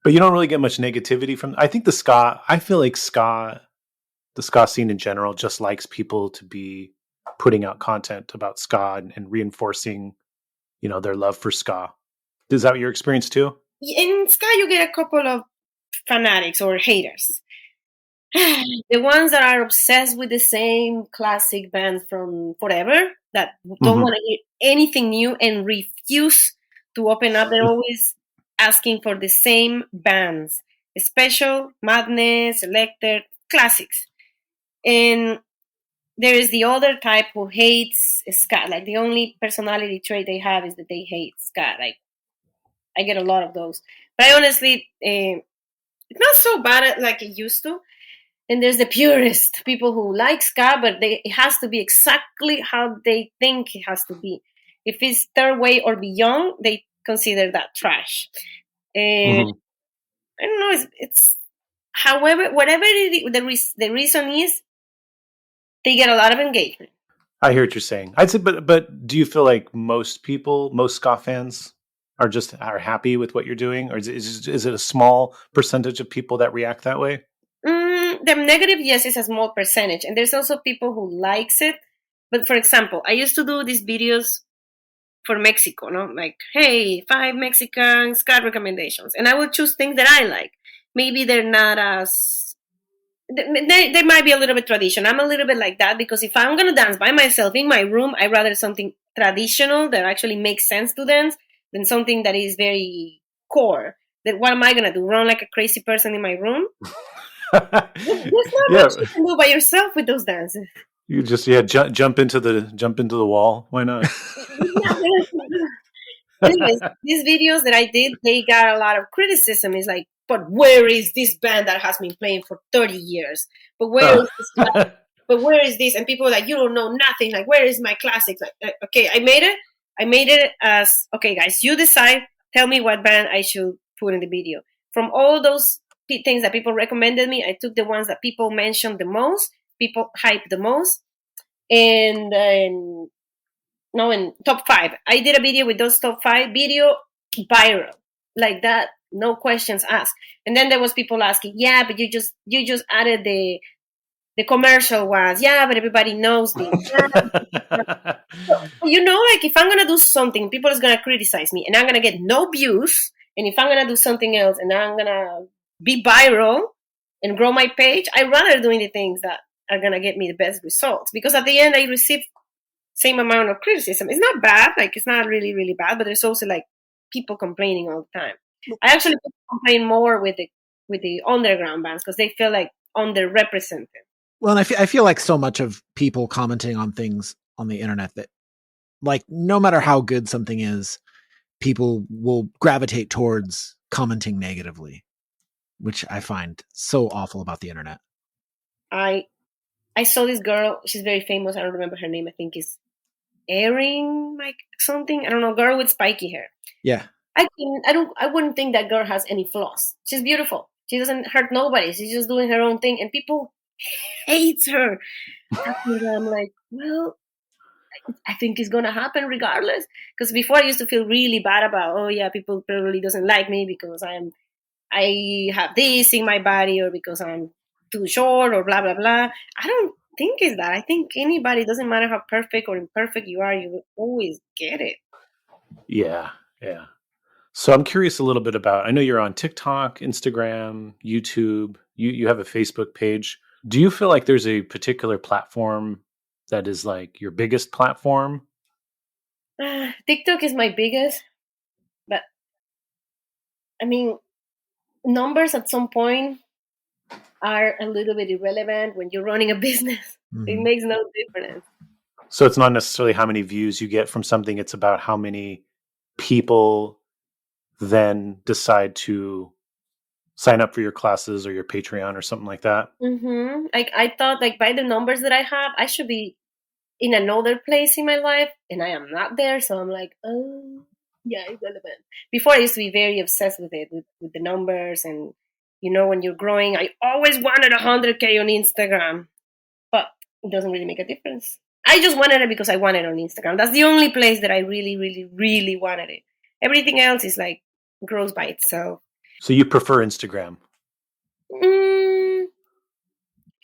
But you don't really get much negativity from. I think I feel like the ska scene in general just likes people to be putting out content about ska and reinforcing, their love for ska. Is that your experience too? In ska, you get a couple of fanatics or haters. The ones that are obsessed with the same classic bands from forever, that don't want to hear anything new and refuse to open up. They're always asking for the same bands. Special, Madness, Selected, classics. And there is the other type who hates ska. Like the only personality trait they have is that they hate ska. Like I get a lot of those. But I honestly, it's not so bad like it used to. And there's the purist people who like ska, but it has to be exactly how they think it has to be. If it's third way or beyond, they consider that trash. And I don't know. It's however, whatever the reason is, they get a lot of engagement. I hear what you're saying. I'd say, but do you feel like most people, most ska fans, are happy with what you're doing, or is it a small percentage of people that react that way? The negative, yes, is a small percentage, and there's also people who likes it. But for example, I used to do these videos for Mexico, no? Like, hey, 5 Mexican ska recommendations, and I would choose things that I like. Maybe they're not as they might be a little bit traditional. I'm a little bit like that because if I'm gonna dance by myself in my room, I'd rather something traditional that actually makes sense to dance than something that is very core. That what am I gonna do? Run like a crazy person in my room? There's not much you can do by yourself with those dances. You just jump into the wall. Why not? Anyways, these videos that I did, they got a lot of criticism. It's like, but where is this band that has been playing for 30 years? But where is this? But where is this? And people are like, you don't know nothing. Like, where is my classics? Like, okay, I made it as, okay, guys, you decide. Tell me what band I should put in the video. From all those things that people recommended me, I took the ones that people mentioned the most, people hyped the most, and in top 5. I did a video with those top 5, video viral, like that, no questions asked. And then there was people asking, yeah, but you just added the commercial ones. Yeah, but everybody knows this. So, like if I'm gonna do something, people is gonna criticize me, and I'm gonna get no views. And if I'm gonna do something else, and I'm gonna be viral and grow my page, I'd rather doing the things that are gonna get me the best results. Because at the end, I receive same amount of criticism. It's not bad, like it's not really, really bad, but there's also like people complaining all the time. I actually complain more with the underground bands because they feel like underrepresented. Well, and I feel like so much of people commenting on things on the internet that, like, no matter how good something is, people will gravitate towards commenting negatively, which I find so awful about the internet. I saw this girl. She's very famous. I don't remember her name. I think it's Erin, like something. I don't know. Girl with spiky hair. Yeah. I wouldn't think that girl has any flaws. She's beautiful. She doesn't hurt nobody. She's just doing her own thing, and people hates her. I'm like, well, I think it's gonna happen regardless. Because before I used to feel really bad about, oh yeah, people probably doesn't like me because I have this in my body, or because I'm too short, or blah blah blah. I don't think it's that. I think anybody, doesn't matter how perfect or imperfect you are, you will always get it. Yeah. So I'm curious a little bit about, I know you're on TikTok, Instagram, YouTube, you have a Facebook page. Do you feel like there's a particular platform that is like your biggest platform? TikTok is my biggest, but I mean, numbers at some point are a little bit irrelevant when you're running a business. Mm-hmm. It makes no difference. So it's not necessarily how many views you get from something, it's about how many people then decide to sign up for your classes or your Patreon or something like that. Mm-hmm. Like I thought, like by the numbers that I have, I should be in another place in my life, and I am not there. So I'm like, oh, yeah, irrelevant. Before I used to be very obsessed with it, with the numbers, and when you're growing, I always wanted 100K on Instagram, but it doesn't really make a difference. I just wanted it because I wanted it on Instagram. That's the only place that I really, really, really wanted it. Everything else is like grows by itself. So you prefer Instagram? I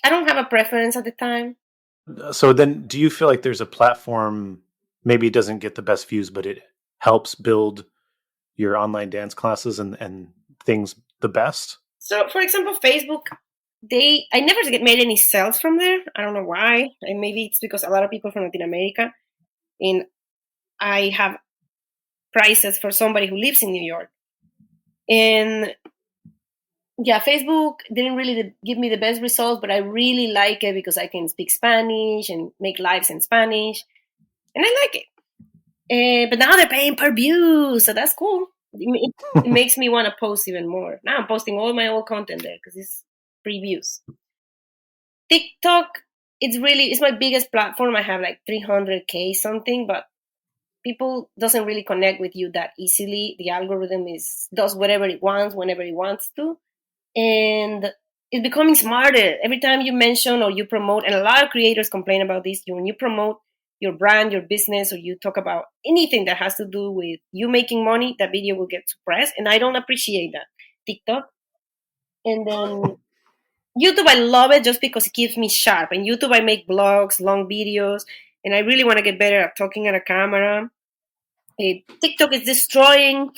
don't have a preference at the time. So then do you feel like there's a platform, maybe it doesn't get the best views, but it helps build your online dance classes and things the best? So, for example, Facebook, I never made any sales from there. I don't know why. And maybe it's because a lot of people from Latin America, and I have prices for somebody who lives in New York. And Yeah, Facebook didn't really give me the best results, but I really like it because I can speak Spanish and make lives in Spanish, and I like it. But now they're paying per view, so that's cool. It makes me want to post even more. Now I'm posting all my old content there because it's previews. TikTok, it's my biggest platform. I have like 300K something, but people doesn't really connect with you that easily. The algorithm does whatever it wants whenever it wants to, and it's becoming smarter every time you mention or you promote. And a lot of creators complain about this. When you promote your brand, your business, or you talk about anything that has to do with you making money, that video will get suppressed, and I don't appreciate that. TikTok, and then YouTube, I love it just because it keeps me sharp. And YouTube, I make blogs, long videos, and I really want to get better at talking at a camera. TikTok is destroying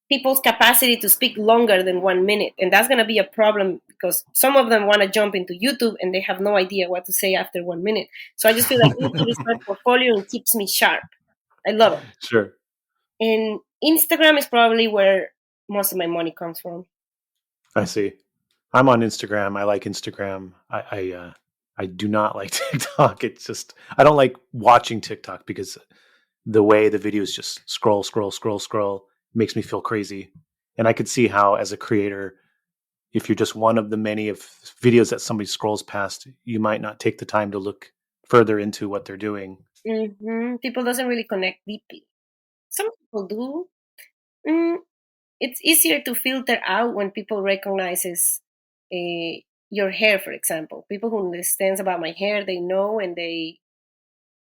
people's capacity to speak longer than 1 minute. And that's going to be a problem because some of them want to jump into YouTube and they have no idea what to say after 1 minute. So I just feel like YouTube is my portfolio and keeps me sharp. I love it. Sure. And Instagram is probably where most of my money comes from. I see. I'm on Instagram. I like Instagram. I do not like TikTok. It's just, I don't like watching TikTok because the way the videos just scroll makes me feel crazy. And I could see how, as a creator, if you're just one of the many of videos that somebody scrolls past, you might not take the time to look further into what they're doing. Mm-hmm. People doesn't really connect deeply. Some people do. It's easier to filter out when people recognizes your hair, for example. People who understands about my hair, they know, and they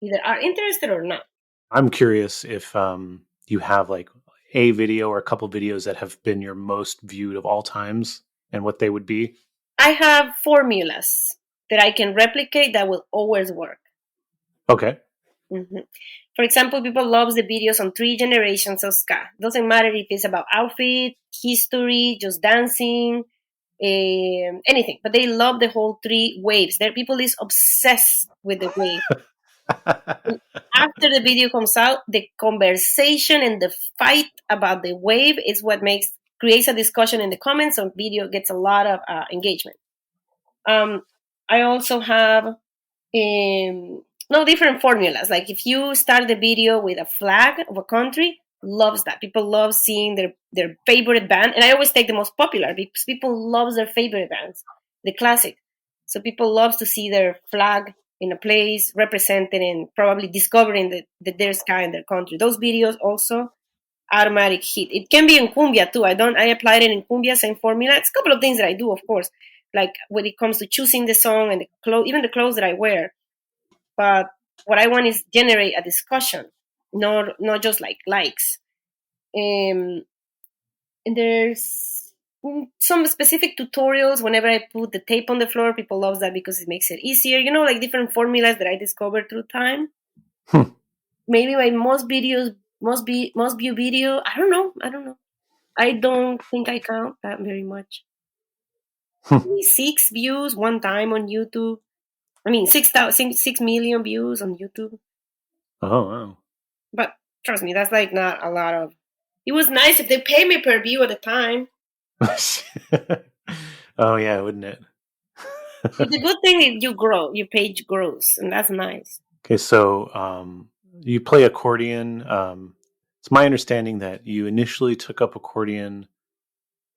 either are interested or not. I'm curious if you have like a video or a couple videos that have been your most viewed of all times and what they would be. I have formulas that I can replicate that will always work. Okay. Mm-hmm. For example, people love the videos on 3 generations of ska. Doesn't matter if it's about outfit, history, just dancing, anything. But they love the whole 3 waves. There, people is obsessed with the wave. After the video comes out, the conversation and the fight about the wave is what creates a discussion in the comments. So video gets a lot of engagement. I also have different formulas. Like if you start the video with a flag of a country, loves that. People love seeing their favorite band. And I always take the most popular because people love their favorite bands, the classic. So people love to see their flag in a place represented and probably discovering their ska in their country. Those videos also automatic hit. It can be in cumbia too. I applied it in cumbia, same formula. It's a couple of things that I do, of course, like when it comes to choosing the song and even the clothes that I wear. But what I want is generate a discussion, not just like likes. And there's some specific tutorials. Whenever I put the tape on the floor, people love that because it makes it easier. Like different formulas that I discovered through time. Maybe my most view video. I don't know. I don't think I count that very much. 6 views one time on YouTube. I mean, 6 million views on YouTube. Oh, wow. But trust me, that's like not a lot of. It was nice if they pay me per view at the time. Oh, yeah, wouldn't it? The good thing is you grow, your page grows, and that's nice. Okay, so you play accordion. It's my understanding that you initially took up accordion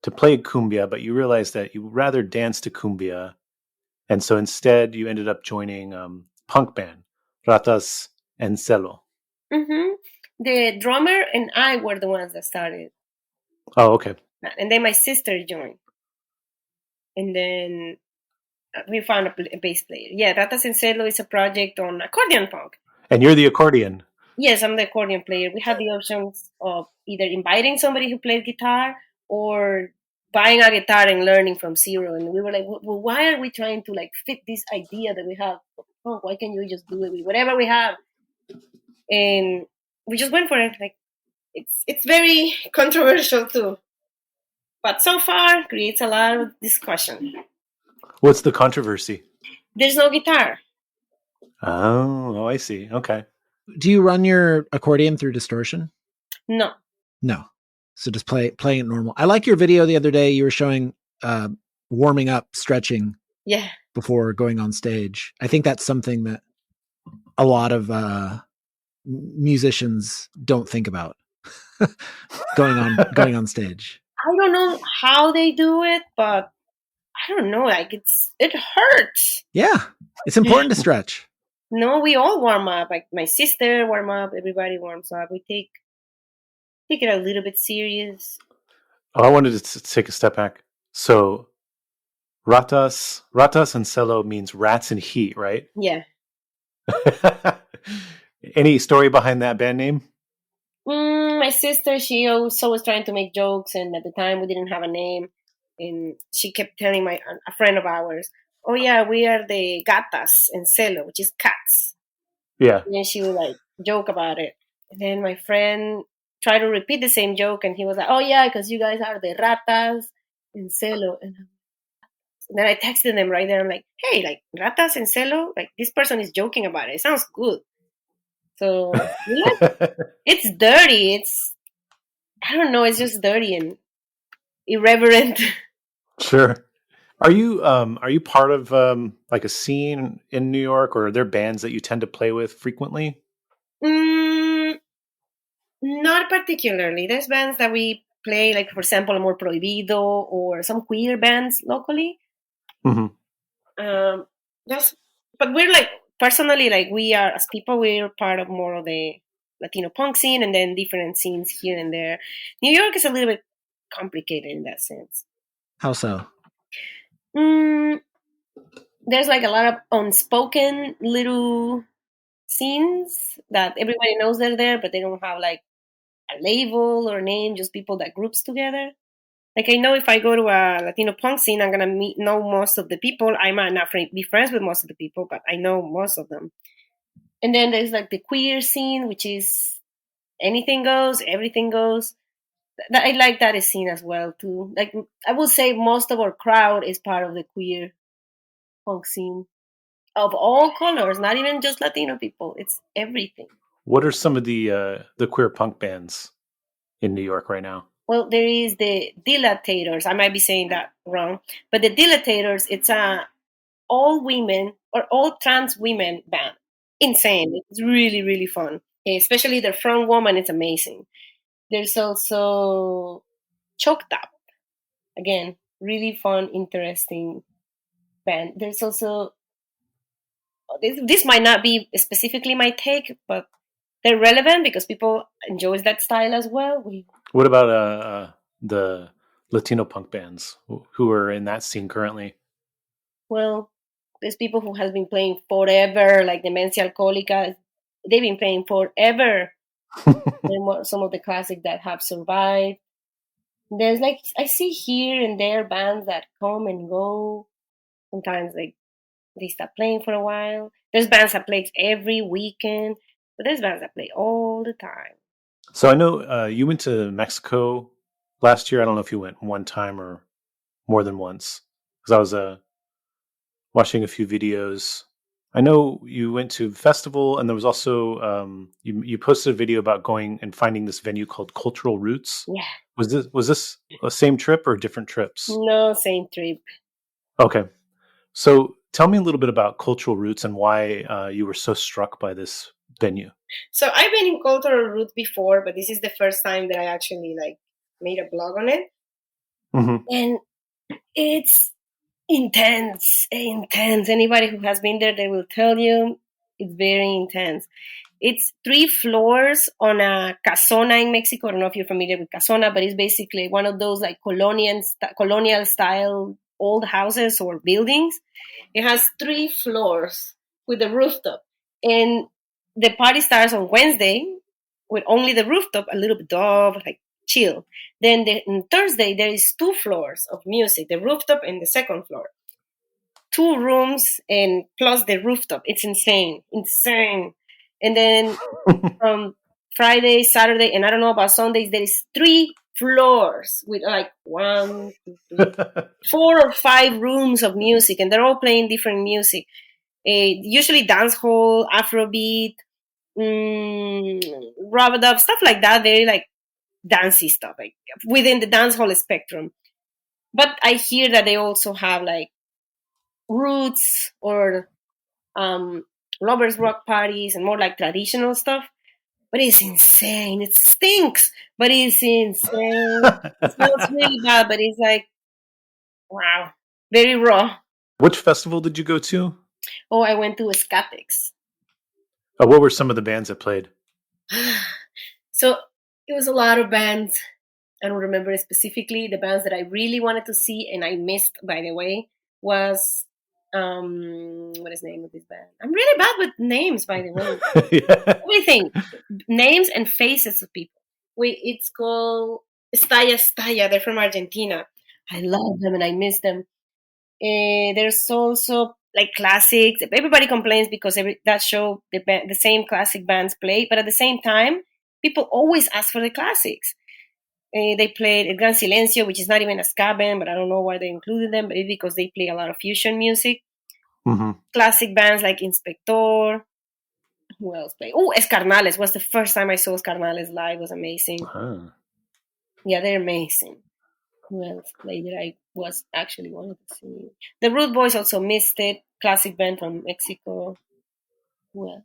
to play cumbia, but you realized that you rather dance to cumbia. And so instead you ended up joining punk band, Ratas and Zelo. Mm-hmm. The drummer and I were the ones that started. Oh, okay. And then my sister joined. And then we found a bass player. Yeah, Ratas and Zelo is a project on accordion punk. And you're the accordion. Yes, I'm the accordion player. We had the options of either inviting somebody who played guitar or buying a guitar and learning from zero. And we were like, well, why are we trying to like fit this idea that we have? Oh, why can't you just do it with whatever we have? And we just went for it. Like it's very controversial too. But so far creates a lot of discussion. What's the controversy? There's no guitar. Oh, I see. Okay. Do you run your accordion through distortion? No. So just playing it normal. I like your video the other day. You were showing warming up, stretching Yeah. before going on stage. I think that's something that a lot of musicians don't think about going on stage. I don't know how they do it, but I don't know. Like it hurts. Yeah, it's important to stretch. No, we all warm up. Like my sister warm up. Everybody warms up. We take it a little bit serious. Oh, I wanted to take a step back. So, Ratas and Zelo means rats and heat, right? Yeah. Any story behind that band name? My sister, she also was trying to make jokes, and at the time we didn't have a name, and she kept telling a friend of ours, "Oh yeah, we are the Gatas and Zelo, which is cats." Yeah. And then she would like joke about it, and then my friend tried to repeat the same joke, and he was like, "Oh yeah, because you guys are the Ratas and Zelo." And then I texted them right there. I'm like, "Hey, like Ratas and Zelo, like this person is joking about it. It sounds good." So it's dirty. I don't know. It's just dirty and irreverent. Sure. Are you part of like a scene in New York, or are there bands that you tend to play with frequently? Not particularly. There's bands that we play, like for example, Amor Prohibido or some queer bands locally. Mm-hmm. But we're like personally, like we are as people, we're part of more of the Latino punk scene, and then different scenes here and there. New York is a little bit complicated in that sense. How so? There's like a lot of unspoken little scenes that everybody knows they're there, but they don't have like a label or name, just people that groups together. Like I know if I go to a Latino punk scene, I'm gonna know most of the people. I might not be friends with most of the people, but I know most of them. And then there's like the queer scene, which is anything goes, everything goes. I like that scene as well too. Like I would say most of our crowd is part of the queer punk scene of all colors, not even just Latino people. It's everything. What are some of the queer punk bands in New York right now? Well, there is the Dilatators. I might be saying that wrong, but the Dilatators, it's a all women or all trans women band. Insane. It's really, really fun. Especially their front woman is amazing. There's also Choked Up. Again, really fun, interesting band. There's also this might not be specifically my take, but they're relevant because people enjoy that style as well. What about the Latino punk bands who are in that scene currently? Well, there's people who has been playing forever, like Demencia Alcohólica. They've been playing forever. Some of the classics that have survived. There's like I see here and there bands that come and go. Sometimes like they stop playing for a while. There's bands that play every weekend, but there's bands that play all the time. So I know you went to Mexico last year. I don't know if you went one time or more than once, because I was watching a few videos. I know you went to a festival, and there was also you posted a video about going and finding this venue called Cultural Roots. Yeah. Was this a same trip or different trips? No, same trip. Okay. So tell me a little bit about Cultural Roots and why you were so struck by this venue. So I've been in Cultural Roots before, but this is the first time that I actually like made a blog on it. Mm-hmm. And it's intense. Anybody who has been there, they will tell you it's very intense. It's 3 floors on a casona in Mexico. I don't know if you're familiar with casona, but it's basically one of those like colonial style old houses or buildings. It has 3 floors with a rooftop. And the party starts on Wednesday with only the rooftop, a little bit of like chill. Then on Thursday, there is 2 floors of music, the rooftop and the second floor. 2 rooms and plus the rooftop. It's insane. And then from Friday, Saturday, and I don't know about Sundays, there is 3 floors with like 1, 2, 3, 4 or 5 rooms of music, and they're all playing different music. Usually dancehall, Afrobeat, rub-a-dub, stuff like that. Very like dancey stuff, like within the dancehall spectrum. But I hear that they also have like roots or lovers rock parties and more like traditional stuff. But it's insane. It stinks, but it's insane. It smells really bad, but it's like, wow, very raw. Which festival did you go to? Oh, I went to Skatex. What were some of the bands that played? So it was a lot of bands. I don't remember specifically. The bands that I really wanted to see and I missed, by the way, was what is the name of this band? I'm really bad with names, by the way. Yeah. Everything, names and faces of people. Wait, it's called Staya. They're from Argentina. I love them and I miss them. There's also like classics. Everybody complains because that show the same classic bands play, but at the same time, people always ask for the classics. They played El Gran Silencio, which is not even a ska band, but I don't know why they included them. Maybe because they play a lot of fusion music. Mm-hmm. Classic bands like Inspector. Who else played? Oh, Escarnales was the first time I saw Escarnales live. It was amazing. Uh-huh. Yeah, they're amazing. Who else played that I was actually wanted to see? The Root Boys also missed it. Classic band from Mexico. Well,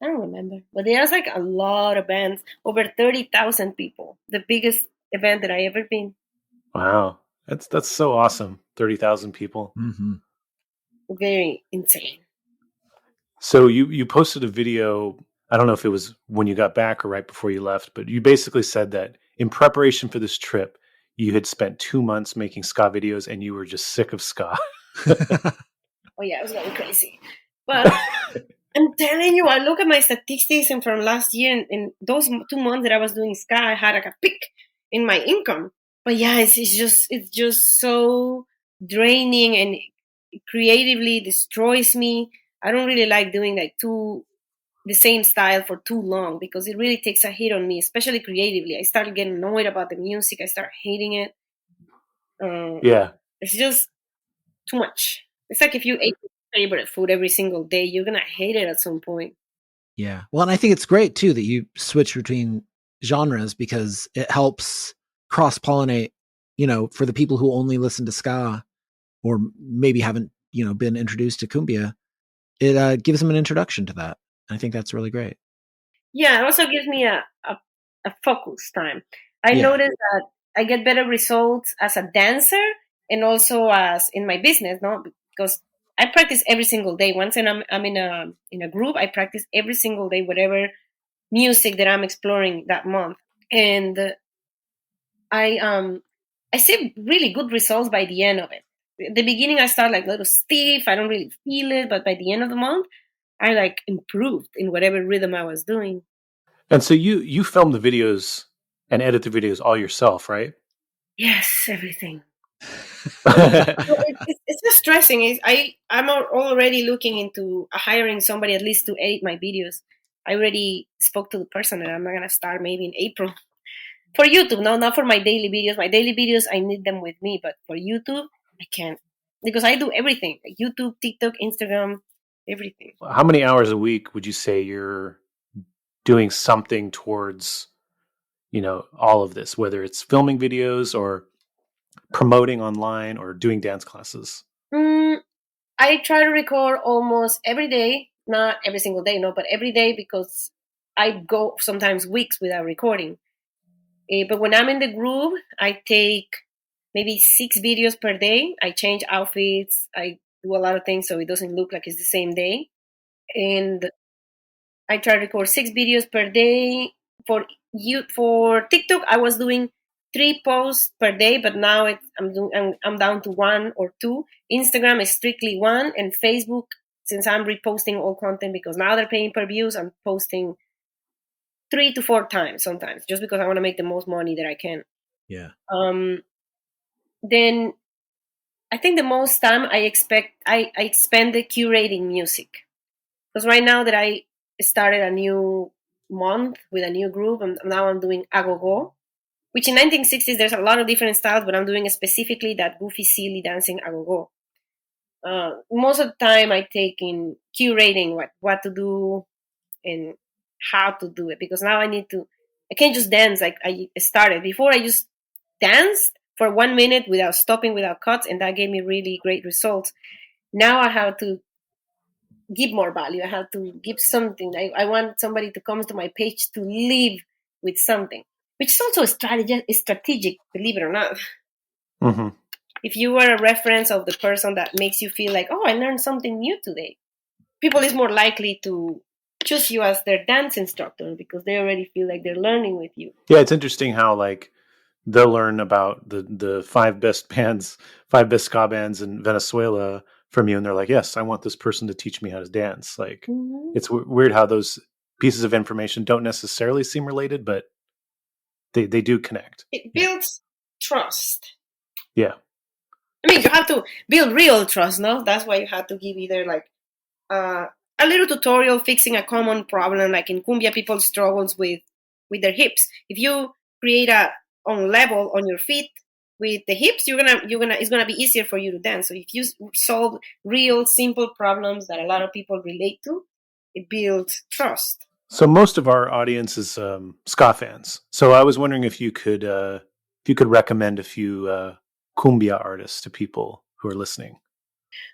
I don't remember. But there's like a lot of bands. Over 30,000 people. The biggest event that I ever been. Wow. That's so awesome. 30,000 people. Mm-hmm. Very insane. So you posted a video, I don't know if it was when you got back or right before you left, but you basically said that in preparation for this trip, you had spent 2 months making ska videos and you were just sick of ska. Oh yeah, I was going crazy. But I'm telling you, I look at my statistics and from last year, and in those 2 months that I was doing ska, I had like a peak in my income. But yeah, it's just so draining and creatively destroys me. I don't really like doing like the same style for too long because it really takes a hit on me, especially creatively. I start getting annoyed about the music. I start hating it. Yeah. It's just too much. It's like if you ate your favorite food every single day, you're gonna hate it at some point. Yeah. Well, and I think it's great too that you switch between genres because it helps cross-pollinate, for the people who only listen to ska or maybe haven't, been introduced to cumbia. It gives them an introduction to that. I think that's really great. Yeah, it also gives me a focus time. I noticed that I get better results as a dancer and also as in my business, no? Because I practice every single day. Once I'm in a group, I practice every single day whatever music that I'm exploring that month. And I see really good results by the end of it. At the beginning I start like a little stiff, I don't really feel it, but by the end of the month I like improved in whatever rhythm I was doing. And so you film the videos and edit the videos all yourself, right? Yes, everything. It's just stressing. I'm already looking into hiring somebody at least to edit my videos. I already spoke to the person and I'm not gonna start maybe in April. For YouTube, no, not for my daily videos. My daily videos, I need them with me, but for YouTube, I can't because I do everything: like YouTube, TikTok, Instagram, everything. How many hours a week would you say you're doing something towards, all of this, whether it's filming videos or promoting online or doing dance classes? I try to record almost every day, not every single day, no, but every day because I go sometimes weeks without recording. But when I'm in the group, I take maybe 6 videos per day. I change outfits. I do a lot of things so it doesn't look like it's the same day. And I try to record 6 videos per day. For TikTok, I was doing 3 posts per day, but now I'm down to 1 or 2. Instagram is strictly 1, and Facebook, since I'm reposting all content because now they're paying per views, I'm posting 3 to 4 times sometimes, just because I want to make the most money that I can. Yeah. Then I think the most time I spend it curating music. Because right now that I started a new month with a new group, and now I'm doing agogo, which in 1960s there's a lot of different styles, but I'm doing specifically that goofy, silly dancing agogo. Most of the time I take in curating what to do and how to do it, because now I can't just dance like I started. Before I just danced for 1 minute without stopping, without cuts, and that gave me really great results. Now I have to give more value. I have to give something. I want somebody to come to my page to live with something, which is also strategic, believe it or not. Mm-hmm. If you are a reference of the person that makes you feel like, oh, I learned something new today, people is more likely to choose you as their dance instructor because they already feel like they're learning with you. Yeah, it's interesting how like they'll learn about the five best ska bands in Venezuela from you, and they're like, yes, I want this person to teach me how to dance. Like, it's weird how those pieces of information don't necessarily seem related, but they do connect. It builds trust. Yeah. I mean, you have to build real trust, no? That's why you have to give either like a little tutorial fixing a common problem, like in cumbia, people struggles with their hips. If you create a on level on your feet with the hips, it's gonna be easier for you to dance. So if you solve real simple problems that a lot of people relate to, it builds trust. So most of our audience is ska fans. So I was wondering if you could recommend a few cumbia artists to people who are listening.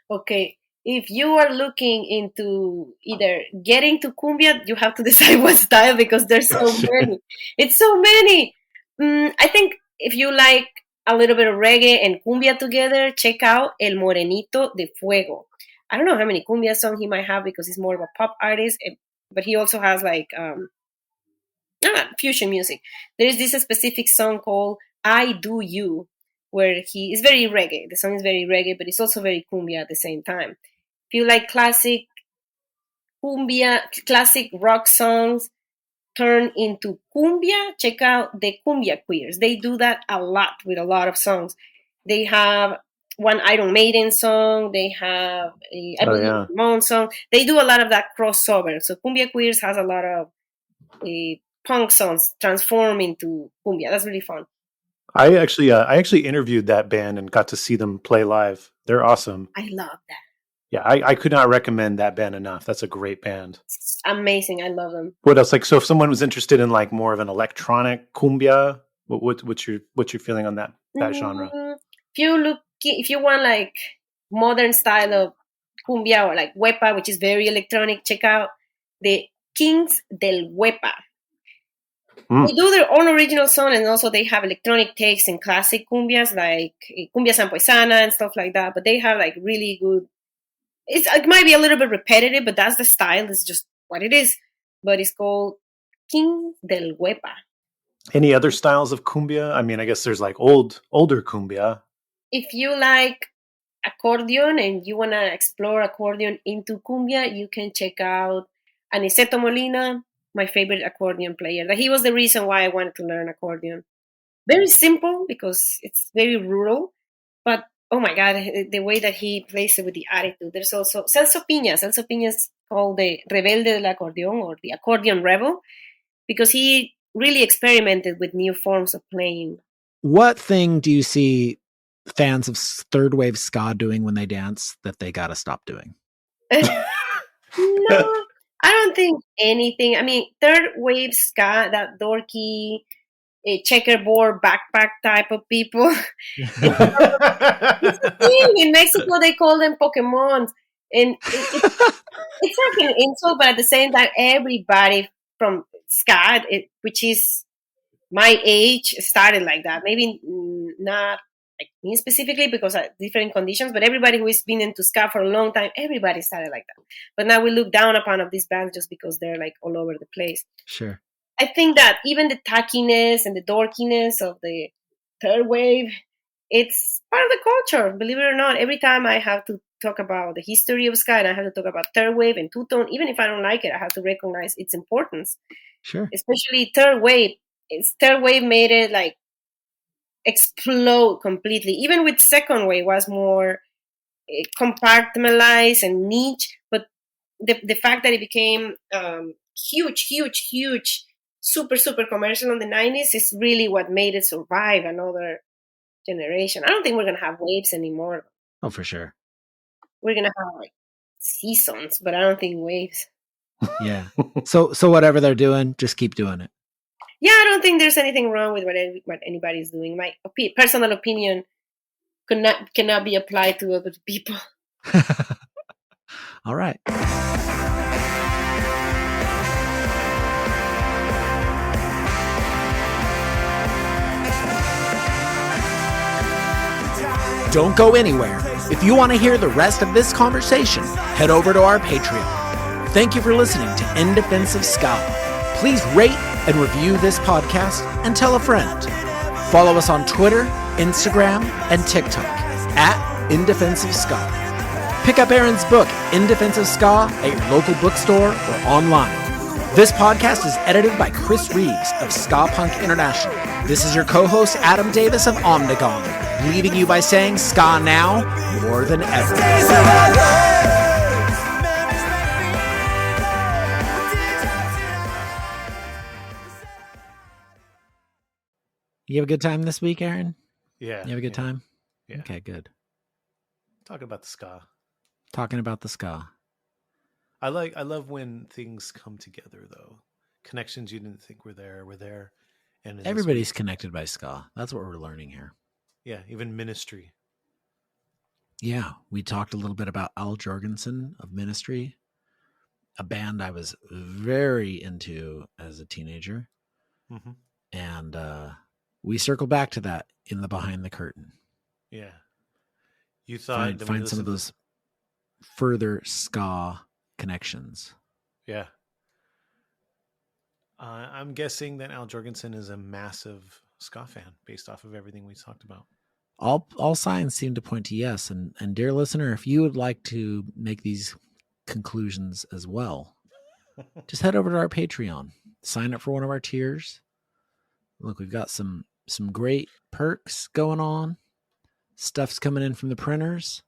Okay. If you are looking into either getting to cumbia, you have to decide what style because there's so many. It's so many. I think if you like a little bit of reggae and cumbia together, check out El Morenito de Fuego. I don't know how many cumbia songs he might have because he's more of a pop artist, but he also has like fusion music. There is this specific song called I Do You, where he is very reggae. The song is very reggae, but it's also very cumbia at the same time. If you like classic cumbia, classic rock songs turn into cumbia, check out the Cumbia Queers. They do that a lot with a lot of songs. They have one Iron Maiden song. They have a Ramon song. They do a lot of that crossover. So Cumbia Queers has a lot of punk songs transform into cumbia. That's really fun. I actually interviewed that band and got to see them play live. They're awesome. I love that. Yeah, I could not recommend that band enough. That's a great band. It's amazing. I love them. What else? Like, so if someone was interested in like more of an electronic cumbia, what's your feeling on that genre? If you want like modern style of cumbia or like huepa, which is very electronic, check out the Kings del Huepa. They do their own original song, and also they have electronic takes in classic cumbias like cumbia sampoesana and stuff like that. But they have like really good. It might be a little bit repetitive, but that's the style. It's just what it is. But it's called King del Huepa. Any other styles of cumbia? I mean, I guess there's like older cumbia. If you like accordion and you want to explore accordion into cumbia, you can check out Aniceto Molina, my favorite accordion player. He was the reason why I wanted to learn accordion. Very simple because it's very rural, but oh my God, the way that he plays it with the attitude. There's also Celso Piña. Celso Piña is called the Rebelde del Acordeón or the Accordion Rebel because he really experimented with new forms of playing. What thing do you see fans of third wave ska doing when they dance that they got to stop doing? No, I don't think anything. I mean, third wave ska, that dorky, checkerboard backpack type of people. It's a thing. In Mexico, they call them Pokemon. And it's like an insult, but at the same time, everybody from ska, which is my age, started like that. Maybe not like me specifically because of different conditions, but everybody who has been into ska for a long time, everybody started like that. But now we look down upon of these bands just because they're like all over the place. Sure. I think that even the tackiness and the dorkiness of the third wave, it's part of the culture. Believe it or not, every time I have to talk about the history of ska and I have to talk about third wave and two-tone, even if I don't like it, I have to recognize its importance. Sure. Especially third wave. Third wave made it like explode completely. Even with second wave was more compartmentalized and niche, but the fact that it became huge, super commercial in the 90s is really what made it survive another generation. I don't think we're going to have waves anymore. Oh, for sure. We're going to have like seasons, but I don't think waves. Yeah. So whatever they're doing, just keep doing it. Yeah, I don't think there's anything wrong with what anybody's doing. My personal opinion cannot be applied to other people. All right. Don't go anywhere. If you want to hear the rest of this conversation, head over to our Patreon. Thank you for listening to In Defense of Ska. Please rate and review this podcast and tell a friend. Follow us on Twitter, Instagram, and TikTok at In Defense of Ska. Pick up Aaron's book, In Defense of Ska, at your local bookstore or online. This podcast is edited by Chris Reeves of Ska Punk International. This is your co-host, Adam Davis of Omnigon, leaving you by saying Ska now more than ever. You have a good time this week, Aaron? Yeah. You have a good time? Yeah. Okay, good. Talking about the ska. Talking about the ska. I love when things come together, though. Connections you didn't think were there. And Everybody's connected by ska. That's what we're learning here. Yeah, even Ministry. Yeah, we talked a little bit about Al Jorgensen of Ministry, a band I was very into as a teenager. Mm-hmm. And we circle back to that in the Behind the Curtain. Yeah. You thought... Find some of those further ska connections. Yeah. I'm guessing that Al Jorgensen is a massive ska fan based off of everything we talked about. All signs seem to point to yes. And dear listener, if you would like to make these conclusions as well, just head over to our Patreon. Sign up for one of our tiers. Look, we've got some great perks going on. Stuff's coming in from the printers.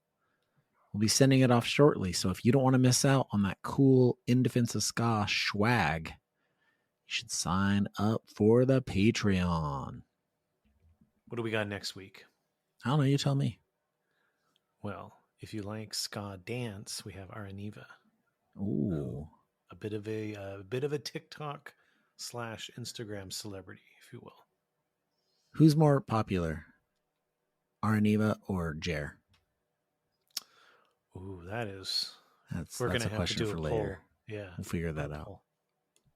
We'll be sending it off shortly. So if you don't want to miss out on that cool In Defense of Ska swag, you should sign up for the Patreon. What do we got next week? I don't know. You tell me. Well, if you like ska dance, we have Aranivah. Ooh. A bit of a TikTok / Instagram celebrity, if you will. Who's more popular, Aranivah or Jer? Ooh, that's a question for later. Yeah, We'll figure that out.